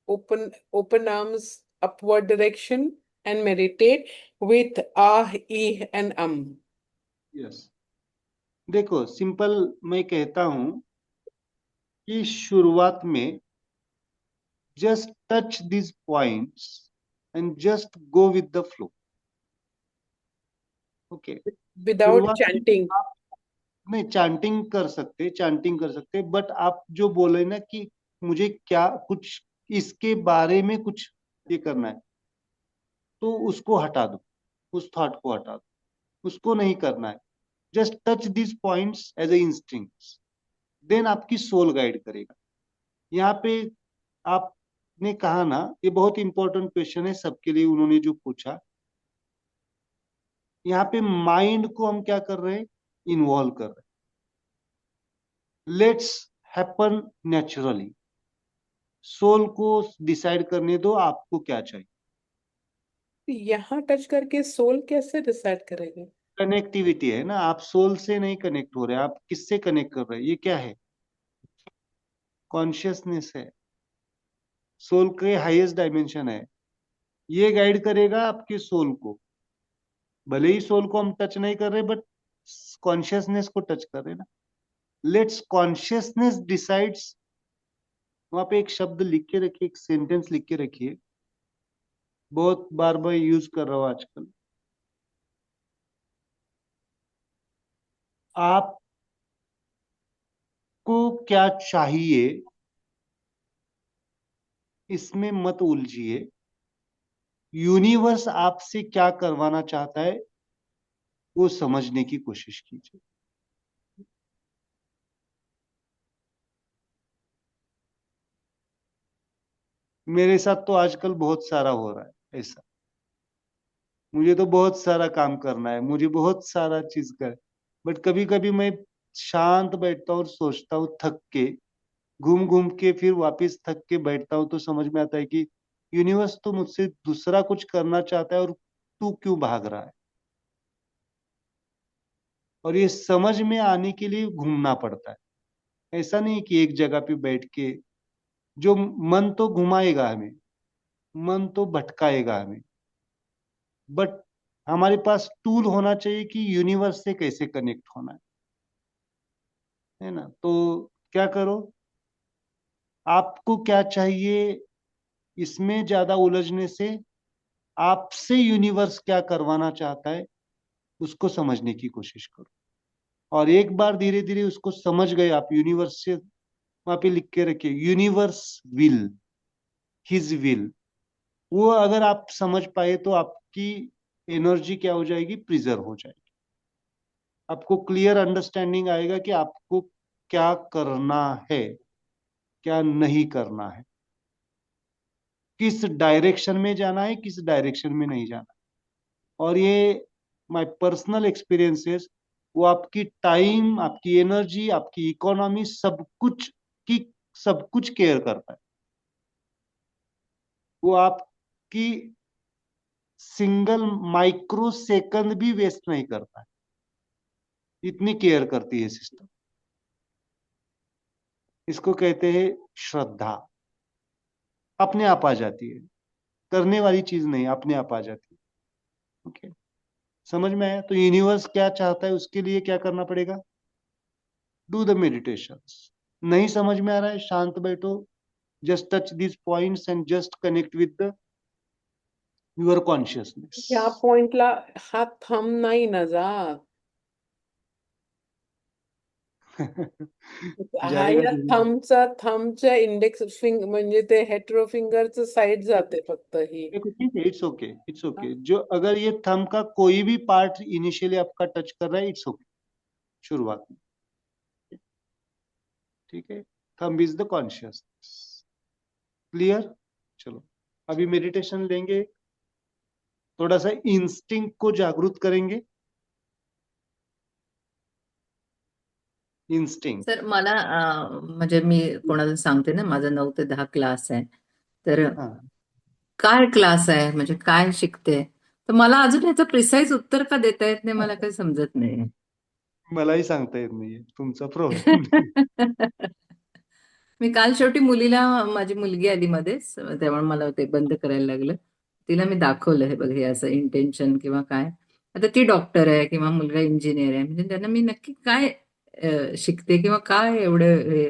open open arms upward direction and meditate with आह ईह एंड यस, देखो सिंपल मैं कहता हूं कि शुरुआत में just touch this points and just go with the flow. Okay, without शुरुआत में चैंटिंग। आप नहीं चैंटिंग कर सकते, बट आप जो बोले ना कि मुझे क्या कुछ इसके बारे में कुछ ये करना है, तो उसको हटा दो, उस थॉट को हटा दो, उसको नहीं करना है। Just touch this points as a instincts, then आपकी सोल गाइड करेगा। यहाँ पे आपने कहा ना, ये बहुत इंपॉर्टेंट क्वेश्चन है सबके लिए, उन्होंने जो पूछा। यहाँ पे माइंड को हम क्या कर रहे हैं, इन्वॉल्व कर रहे हैं। Let's happen naturally. सोल को डिसाइड करने दो आपको क्या चाहिए। यहाँ टच करके सोल कैसे डिसाइड करेगा? कनेक्टिविटी है ना, आप सोल से नहीं कनेक्ट हो रहे, आप किससे कनेक्ट कर रहे हैं? ये क्या है? कॉन्शियसनेस है, सोल के हाईएस्ट डायमेंशन है। ये गाइड करेगा आपके सोल को। भले ही सोल को हम टच नहीं कर रहे, बट कॉन्शियसनेस को टच कर रहे हैं ना। Let's consciousness decides. वहां पे एक शब्द लिख के रखिए, एक सेंटेंस लिख के रखिए, बहुत बार बार यूज कर रहा हूं आजकल। आपको क्या चाहिए, इसमें मत उलझिए। यूनिवर्स आपसे क्या करवाना चाहता है, वो समझने की कोशिश कीजिए। मेरे साथ तो आजकल बहुत सारा हो रहा है ऐसा। मुझे तो बहुत सारा काम करना है, मुझे बहुत सारा चीज कर, बट कभी कभी मैं शांत बैठता हूँ और सोचता हूँ, थक के घूम घूम के फिर वापस थक के बैठता हूँ, तो समझ में आता है कि यूनिवर्स तो मुझसे दूसरा कुछ करना चाहता है, और तू क्यों भाग रहा है। और ये समझ में आने के लिए घूमना पड़ता है। ऐसा नहीं कि एक जगह पे बैठ के, जो मन तो घुमाएगा हमें, मन तो भटकाएगा हमें, बट हमारे पास टूल होना चाहिए कि यूनिवर्स से कैसे कनेक्ट होना है ना। तो क्या करो, आपको क्या चाहिए, इसमें ज्यादा उलझने से आपसे यूनिवर्स क्या करवाना चाहता है उसको समझने की कोशिश करो। और एक बार धीरे धीरे उसको समझ गए आप, यूनिवर्स से, वहां पे लिख के रखिए, यूनिवर्स विल, हिज विल। वो अगर आप समझ पाए तो आपकी एनर्जी क्या हो जाएगी, प्रिजर्व हो जाएगी। आपको क्लियर अंडरस्टैंडिंग आएगा कि आपको क्या करना है, क्या नहीं करना है, किस डायरेक्शन में जाना है, किस डायरेक्शन में नहीं जाना है। और ये माय पर्सनल एक्सपीरियंसेस, वो आपकी टाइम, आपकी एनर्जी, आपकी इकोनॉमी, सब कुछ केयर करता है। वो आपकी सिंगल माइक्रो सेकंड भी वेस्ट नहीं करता है, इतनी केयर करती है सिस्टम। इसको कहते हैं श्रद्धा। अपने आप आ जाती है, करने वाली चीज नहीं, अपने आप आ जाती है। ओके, समझ में आया? तो यूनिवर्स क्या चाहता है, उसके लिए क्या करना पड़ेगा, डू द मेडिटेशन। नहीं समझ में आ रहा है, शांत बैठो, just touch this points and just connect with the your consciousness. ह्या पॉइंटला हात थंब नाही ना जात. हा जाएगा या जरूर। थंबच्या इंडेक्स म्हणजे ते हेटेरो फिंगरचं साईड जाते फक्त ही. देखो ठीक है, इट्स ओके, इट्स ओके। जो अगर ये थंब का कोई भी पार्ट इनिशियली आपका टच कर रहा है, इट्स ओके, शुरुआत में। ठीक है, thumb is the consciousness. Clear? चलो, अभी मेडिटेशन लेंगे, थोड़ा सा इंस्टिंक्ट को जागृत करेंगे। इंस्टिंक्ट। सर मला म्हणजे मी कोणाला सांगते ना, माझा 9 ते 10 क्लास आहे. तर हाँ, काय क्लास आहे, म्हणजे काय शिकते, तर मला अजून ह्याचं प्रिसाईज उत्तर का देता येत नाही, मला काही समजत नाही. मलाही सांगता येत नाहीये, तुमचा प्रॉब्लेम नाही। मी काल शेवटी मुलीला, माझी मुलगी आली मध्येच, तेव्हा मला ते बंद करायला लागलं. तिला मी दाखवलं, हे बघ, हे असं इंटेन्शन किंवा काय. आता ती डॉक्टर आहे किंवा मुलगा इंजिनियर आहे, म्हणजे त्यांना मी नक्की काय शिकते किंवा काय एवढं हे,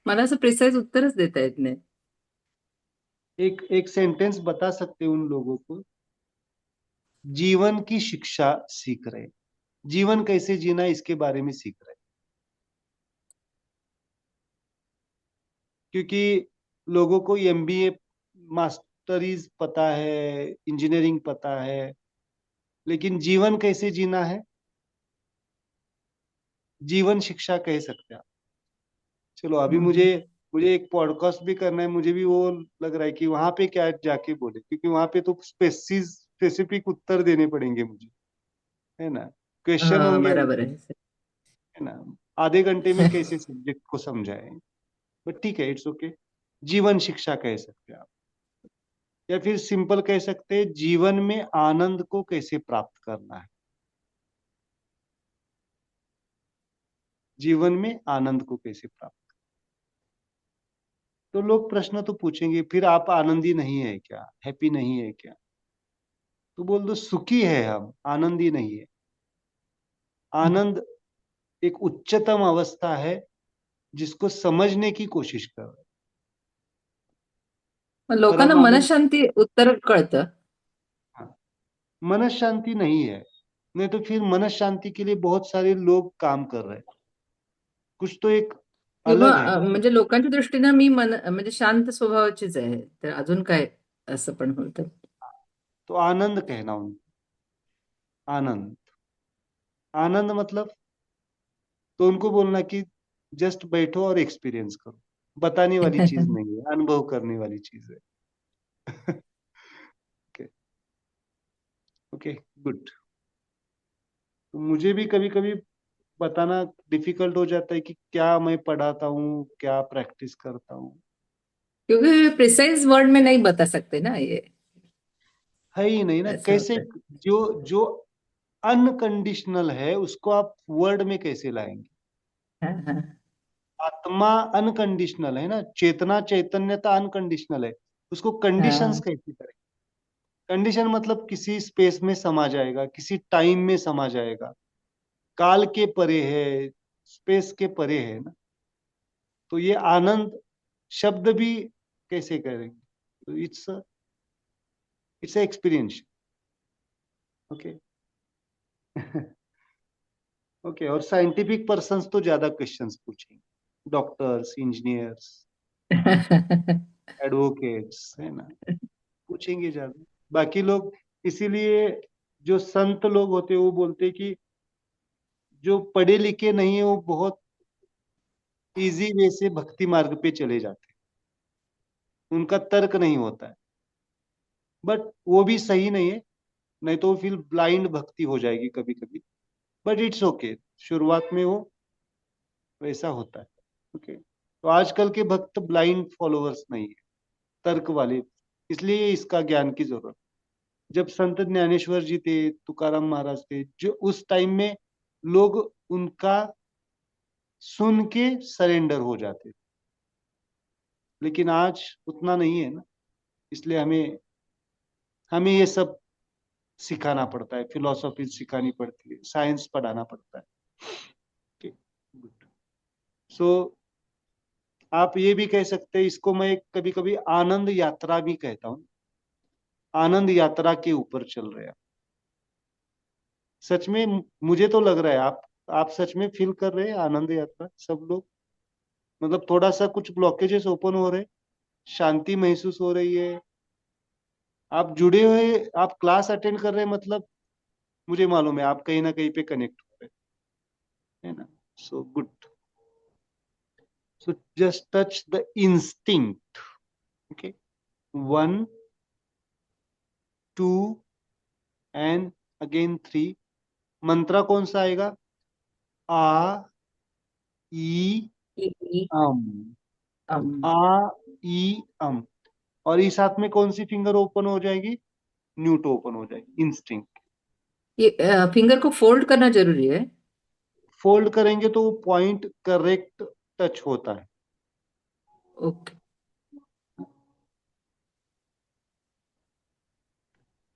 मला असं प्रिसाईज उत्तरच देता येत नाही. एक एक सेंटेंस बता सकते हैं उन लोगों को, जीवन की शिक्षा सीख रहे, जीवन कैसे जीना इसके बारे में सीख रहे। क्योंकि लोगों को एमबीए मास्टरीज पता है, इंजीनियरिंग पता है, लेकिन जीवन कैसे जीना है, जीवन शिक्षा कह सकते हैं आप। चलो, अभी मुझे मुझे एक पॉडकास्ट भी करना है, मुझे भी वो लग रहा है कि वहां पे क्या जाके बोले, क्योंकि वहां पे तो स्पेसिफिक उत्तर देने पड़ेंगे मुझे, है ना। क्वेश्चन हाँ होंगे, बराबर है। है ना। आधे घंटे में कैसे सब्जेक्ट को समझाए, बट ठीक है, इट्स ओके। जीवन शिक्षा कह सकते हैं आप, या फिर सिंपल कह सकते हैं जीवन में आनंद को कैसे प्राप्त करना है। जीवन में आनंद को कैसे प्राप्त, तो लोग प्रश्न तो पूछेंगे, फिर आप आनंदी नहीं है क्या, हैप्पी नहीं है क्या, तो बोल दो सुखी है हम, आनंदी नहीं है। आनंद एक उच्चतम अवस्था है जिसको समझने की कोशिश कर रहे हैं। मग पर लोकांना हम आनंद, मनशांती उत्तर कळतं. हाँ, मन शांति नहीं है, नहीं तो फिर मन शांति के लिए बहुत सारे लोग काम कर रहे हैं, कुछ तो एक किंवा अलग है ना। म्हणजे लोकांच्या दृष्टीनं मी म्हणजे शांत स्वभावाचीच आहे, तर अजून काय असं पण होतं. तो आनंद कहना उनको, आनंद, आनंद मतलब, तो उनको बोलना कि जस्ट बैठो और एक्सपीरियंस करो, बताने वाली चीज नहीं है, अनुभव करने वाली चीज है। Okay, okay, good. तो मुझे भी कभी कभी बताना डिफिकल्ट हो जाता है कि क्या मैं पढ़ाता हूँ, क्या प्रैक्टिस करता हूँ। क्योंकि प्रिसाइज वर्ड में नहीं बता सकते ना ये, है ही नहीं ना, ऐसा कैसे, होता है. जो जो अनकंडीशनल है उसको आप वर्ड में कैसे लाएंगे। हाँ, हाँ. आत्मा अनकंडीशनल है ना, चेतना चैतन्यता अनकंडीशनल है, उसको कंडीशंस हाँ. कैसे करें। कंडीशन मतलब किसी स्पेस में समा जाएगा, किसी टाइम में समा जाएगा, काल के परे है, स्पेस के परे है ना। तो ये आनंद शब्द भी कैसे करेंगे, इट्स एक्सपीरियंस। ओके। ओके, और साइंटिफिक पर्सन्स तो ज्यादा क्वेश्चंस पूछेंगे, डॉक्टर्स, इंजीनियर्स, एडवोकेट्स, है ना, पूछेंगे ज्यादा। बाकी लोग, इसीलिए जो संत लोग होते हैं वो बोलते हैं कि जो पढ़े लिखे नहीं है वो बहुत इजी वे से भक्ति मार्ग पे चले जाते हैं, उनका तर्क नहीं होता है। बट वो भी सही नहीं है, नहीं तो फिर ब्लाइंड भक्ति हो जाएगी कभी कभी। बट इट्स ओके, शुरुआत में वो वैसा होता है। ओके, तो आजकल के भक्त ब्लाइंड फॉलोअर्स नहीं है, तर्क वाले, इसलिए इसका ज्ञान की जरूरत। जब संत ज्ञानेश्वर जी थे, तुकाराम महाराज थे, जो उस टाइम में लोग उनका सुन के सरेंडर हो जाते थे, लेकिन आज उतना नहीं है ना। इसलिए हमें हमें ये सब सिखाना पड़ता है, फिलोसॉफी सिखानी पड़ती है, साइंस पढ़ाना पड़ता है। गुड। सो आप ये भी कह सकते हैं, इसको मैं कभी कभी आनंद यात्रा भी कहता हूँ। आनंद यात्रा के ऊपर चल रहे हैं सच में, मुझे तो लग रहा है आप सच में फील कर रहे हैं आनंद यात्रा, सब लोग। मतलब थोड़ा सा कुछ ब्लॉकेजेस ओपन हो रहे, शांति महसूस हो रही है, आप जुड़े हुए, आप क्लास अटेंड कर रहे हैं, मतलब मुझे मालूम है आप कहीं ना कहीं पे कनेक्ट हो रहे हैं, है ना। So good. So just touch the instinct. Okay, 1 2 and again 3। मंत्रा कौन सा आएगा, आ ई अम, आ ई अम। और इस हाथ में कौन सी फिंगर ओपन हो जाएगी, न्यूट ओपन हो जाएगी, इंस्टिंक्ट। ये फिंगर को फोल्ड करना जरूरी है. फोल्ड करेंगे तो वो पॉइंट करेक्ट टच होता है। ओके.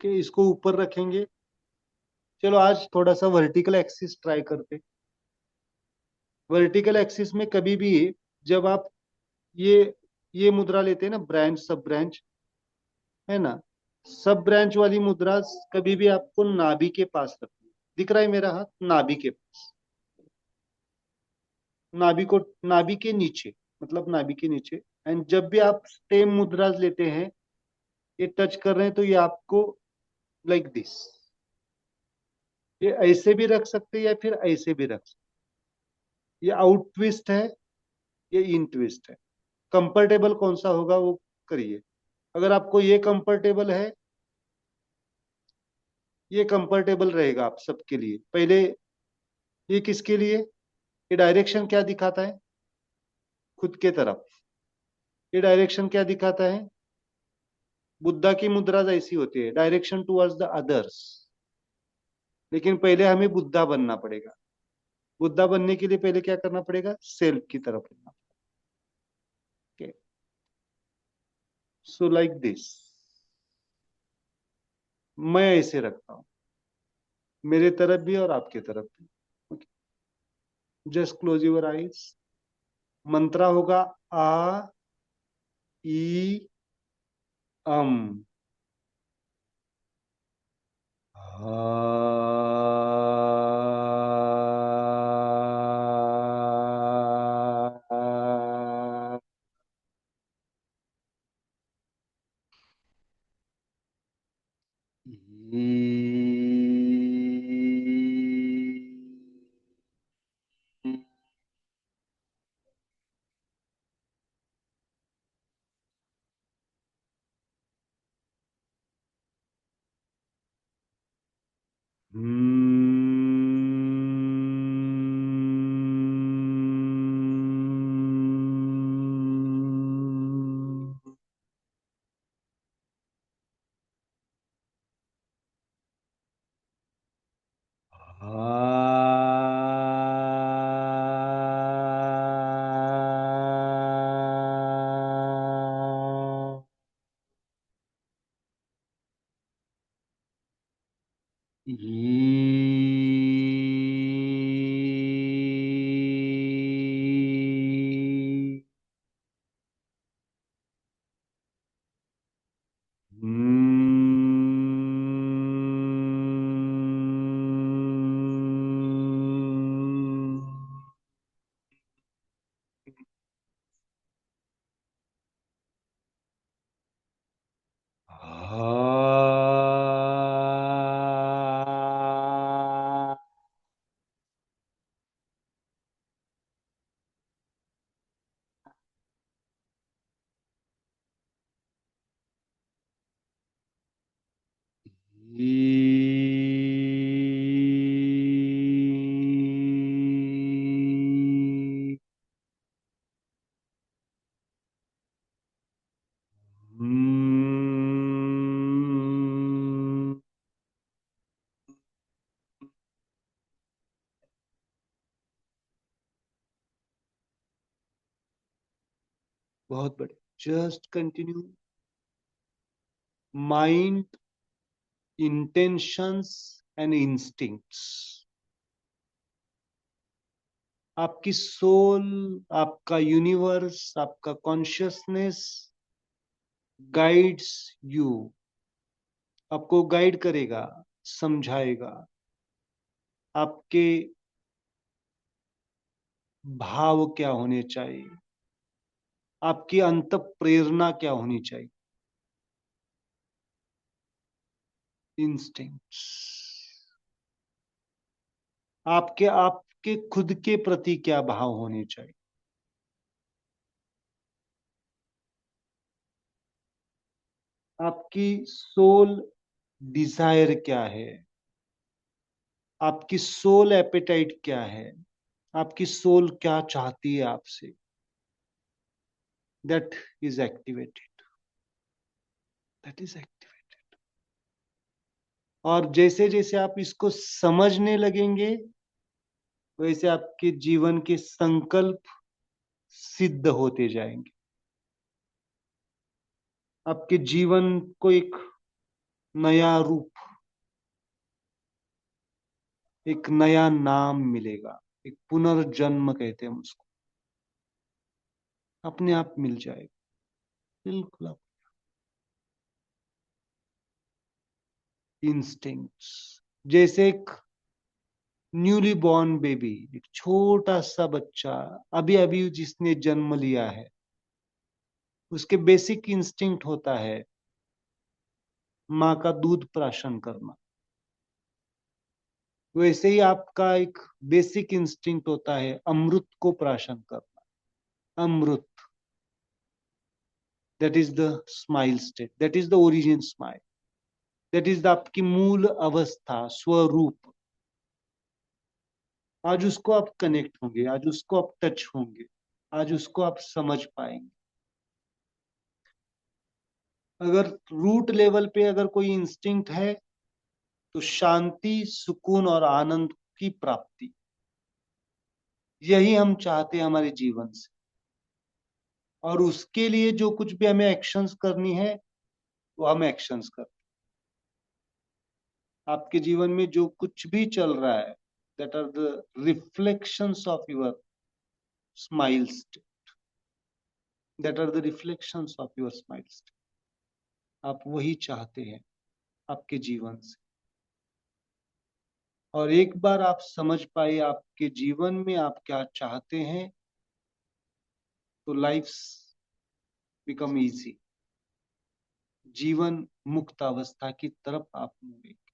कि इसको ऊपर रखेंगे। चलो आज थोड़ा सा वर्टिकल एक्सिस ट्राई करते। वर्टिकल एक्सिस में कभी भी जब आप ये मुद्रा लेते हैं ना, ब्रांच सब ब्रांच, है ना, सब ब्रांच वाली मुद्रा कभी भी आपको नाभि के पास रखनी है। दिख रहा है मेरा हाथ, नाभि के पास, नाभि के नीचे, मतलब नाभि के नीचे। एंड जब भी आप सेम मुद्रा लेते हैं, ये टच कर रहे हैं, तो ये आपको लाइक दिस, ये ऐसे भी रख सकते हैं या फिर ऐसे भी रख सकते हैं। ये आउट ट्विस्ट है, ये इन ट्विस्ट है। कंफर्टेबल कौन सा होगा वो करिए। अगर आपको ये कंफर्टेबल है, ये कंफर्टेबल रहेगा आप सबके लिए। पहले ये किसके लिए, ये डायरेक्शन क्या दिखाता है, खुद के तरफ। ये डायरेक्शन क्या दिखाता है, बुद्धा की मुद्रा जैसी होती है, डायरेक्शन टुवर्ड्स द अदर्स। लेकिन पहले हमें बुद्धा बनना पड़ेगा। बुद्धा बनने के लिए पहले क्या करना पड़ेगा, सेल्फ की तरफ लेना। ओके, सो लाइक दिस, मैं ऐसे रखता हूं, मेरे तरफ भी और आपके तरफ भी। Okay, just close your eyes. Mantra होगा आ ई अम। बहुत बढ़िया, just continue. Mind, intentions and instincts. आपकी सोल, आपका यूनिवर्स, आपका कॉन्शियसनेस गाइड्स यू, आपको गाइड करेगा, समझाएगा। आपके भाव क्या होने चाहिए, आपकी अंत प्रेरणा क्या होनी चाहिए। इंस्टिंक्ट्स, आपके आपके खुद के प्रति क्या भाव होने चाहिए। आपकी सोल डिजायर क्या है, आपकी सोल एपेटाइट क्या है, आपकी सोल क्या चाहती है आपसे। That is activated, that is activated. और जैसे जैसे आप इसको समझने लगेंगे, वैसे आपके जीवन के संकल्प सिद्ध होते जाएंगे। आपके जीवन को एक नया रूप, एक नया नाम मिलेगा। एक पुनर्जन्म कहते हैं हम उसको, अपने आप मिल जाएगा। बिल्कुल आप इंस्टिंक्ट्स, जैसे एक न्यूली बॉर्न बेबी, एक छोटा सा बच्चा अभी अभी जिसने जन्म लिया है, उसके बेसिक इंस्टिंक्ट होता है माँ का दूध प्राशन करना। वैसे ही आपका एक बेसिक इंस्टिंक्ट होता है अमृत को प्राशन करना। अमृत, that is the smile state, that is the origin smile, that is the आपकी मूल अवस्था, स्वरूप। आज उसको आप कनेक्ट होंगे, आज उसको आप टच होंगे, आज उसको आप समझ पाएंगे। अगर रूट लेवल पे अगर कोई इंस्टिंक्ट है तो शांति, सुकून और आनंद की प्राप्ति, यही हम चाहते हैं हमारे जीवन से। और उसके लिए जो कुछ भी हमें एक्शंस करनी है वो हम एक्शंस करते हैं। आपके जीवन में जो कुछ भी चल रहा है, that are the reflections of your smile state, that are the reflections of your smile state. आप वही चाहते हैं आपके जीवन से। और एक बार आप समझ पाए आपके जीवन में आप क्या चाहते हैं, तो लाइफ बिकम इजी। जीवन मुक्त अवस्था की तरफ आप मुड़ेंगे,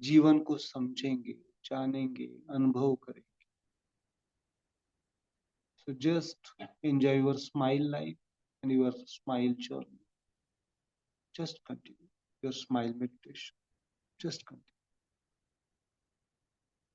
जीवन को समझेंगे, जानेंगे, अनुभव करेंगे। So just enjoy your smile life and your smile journey. Just continue your smile meditation. Just continue.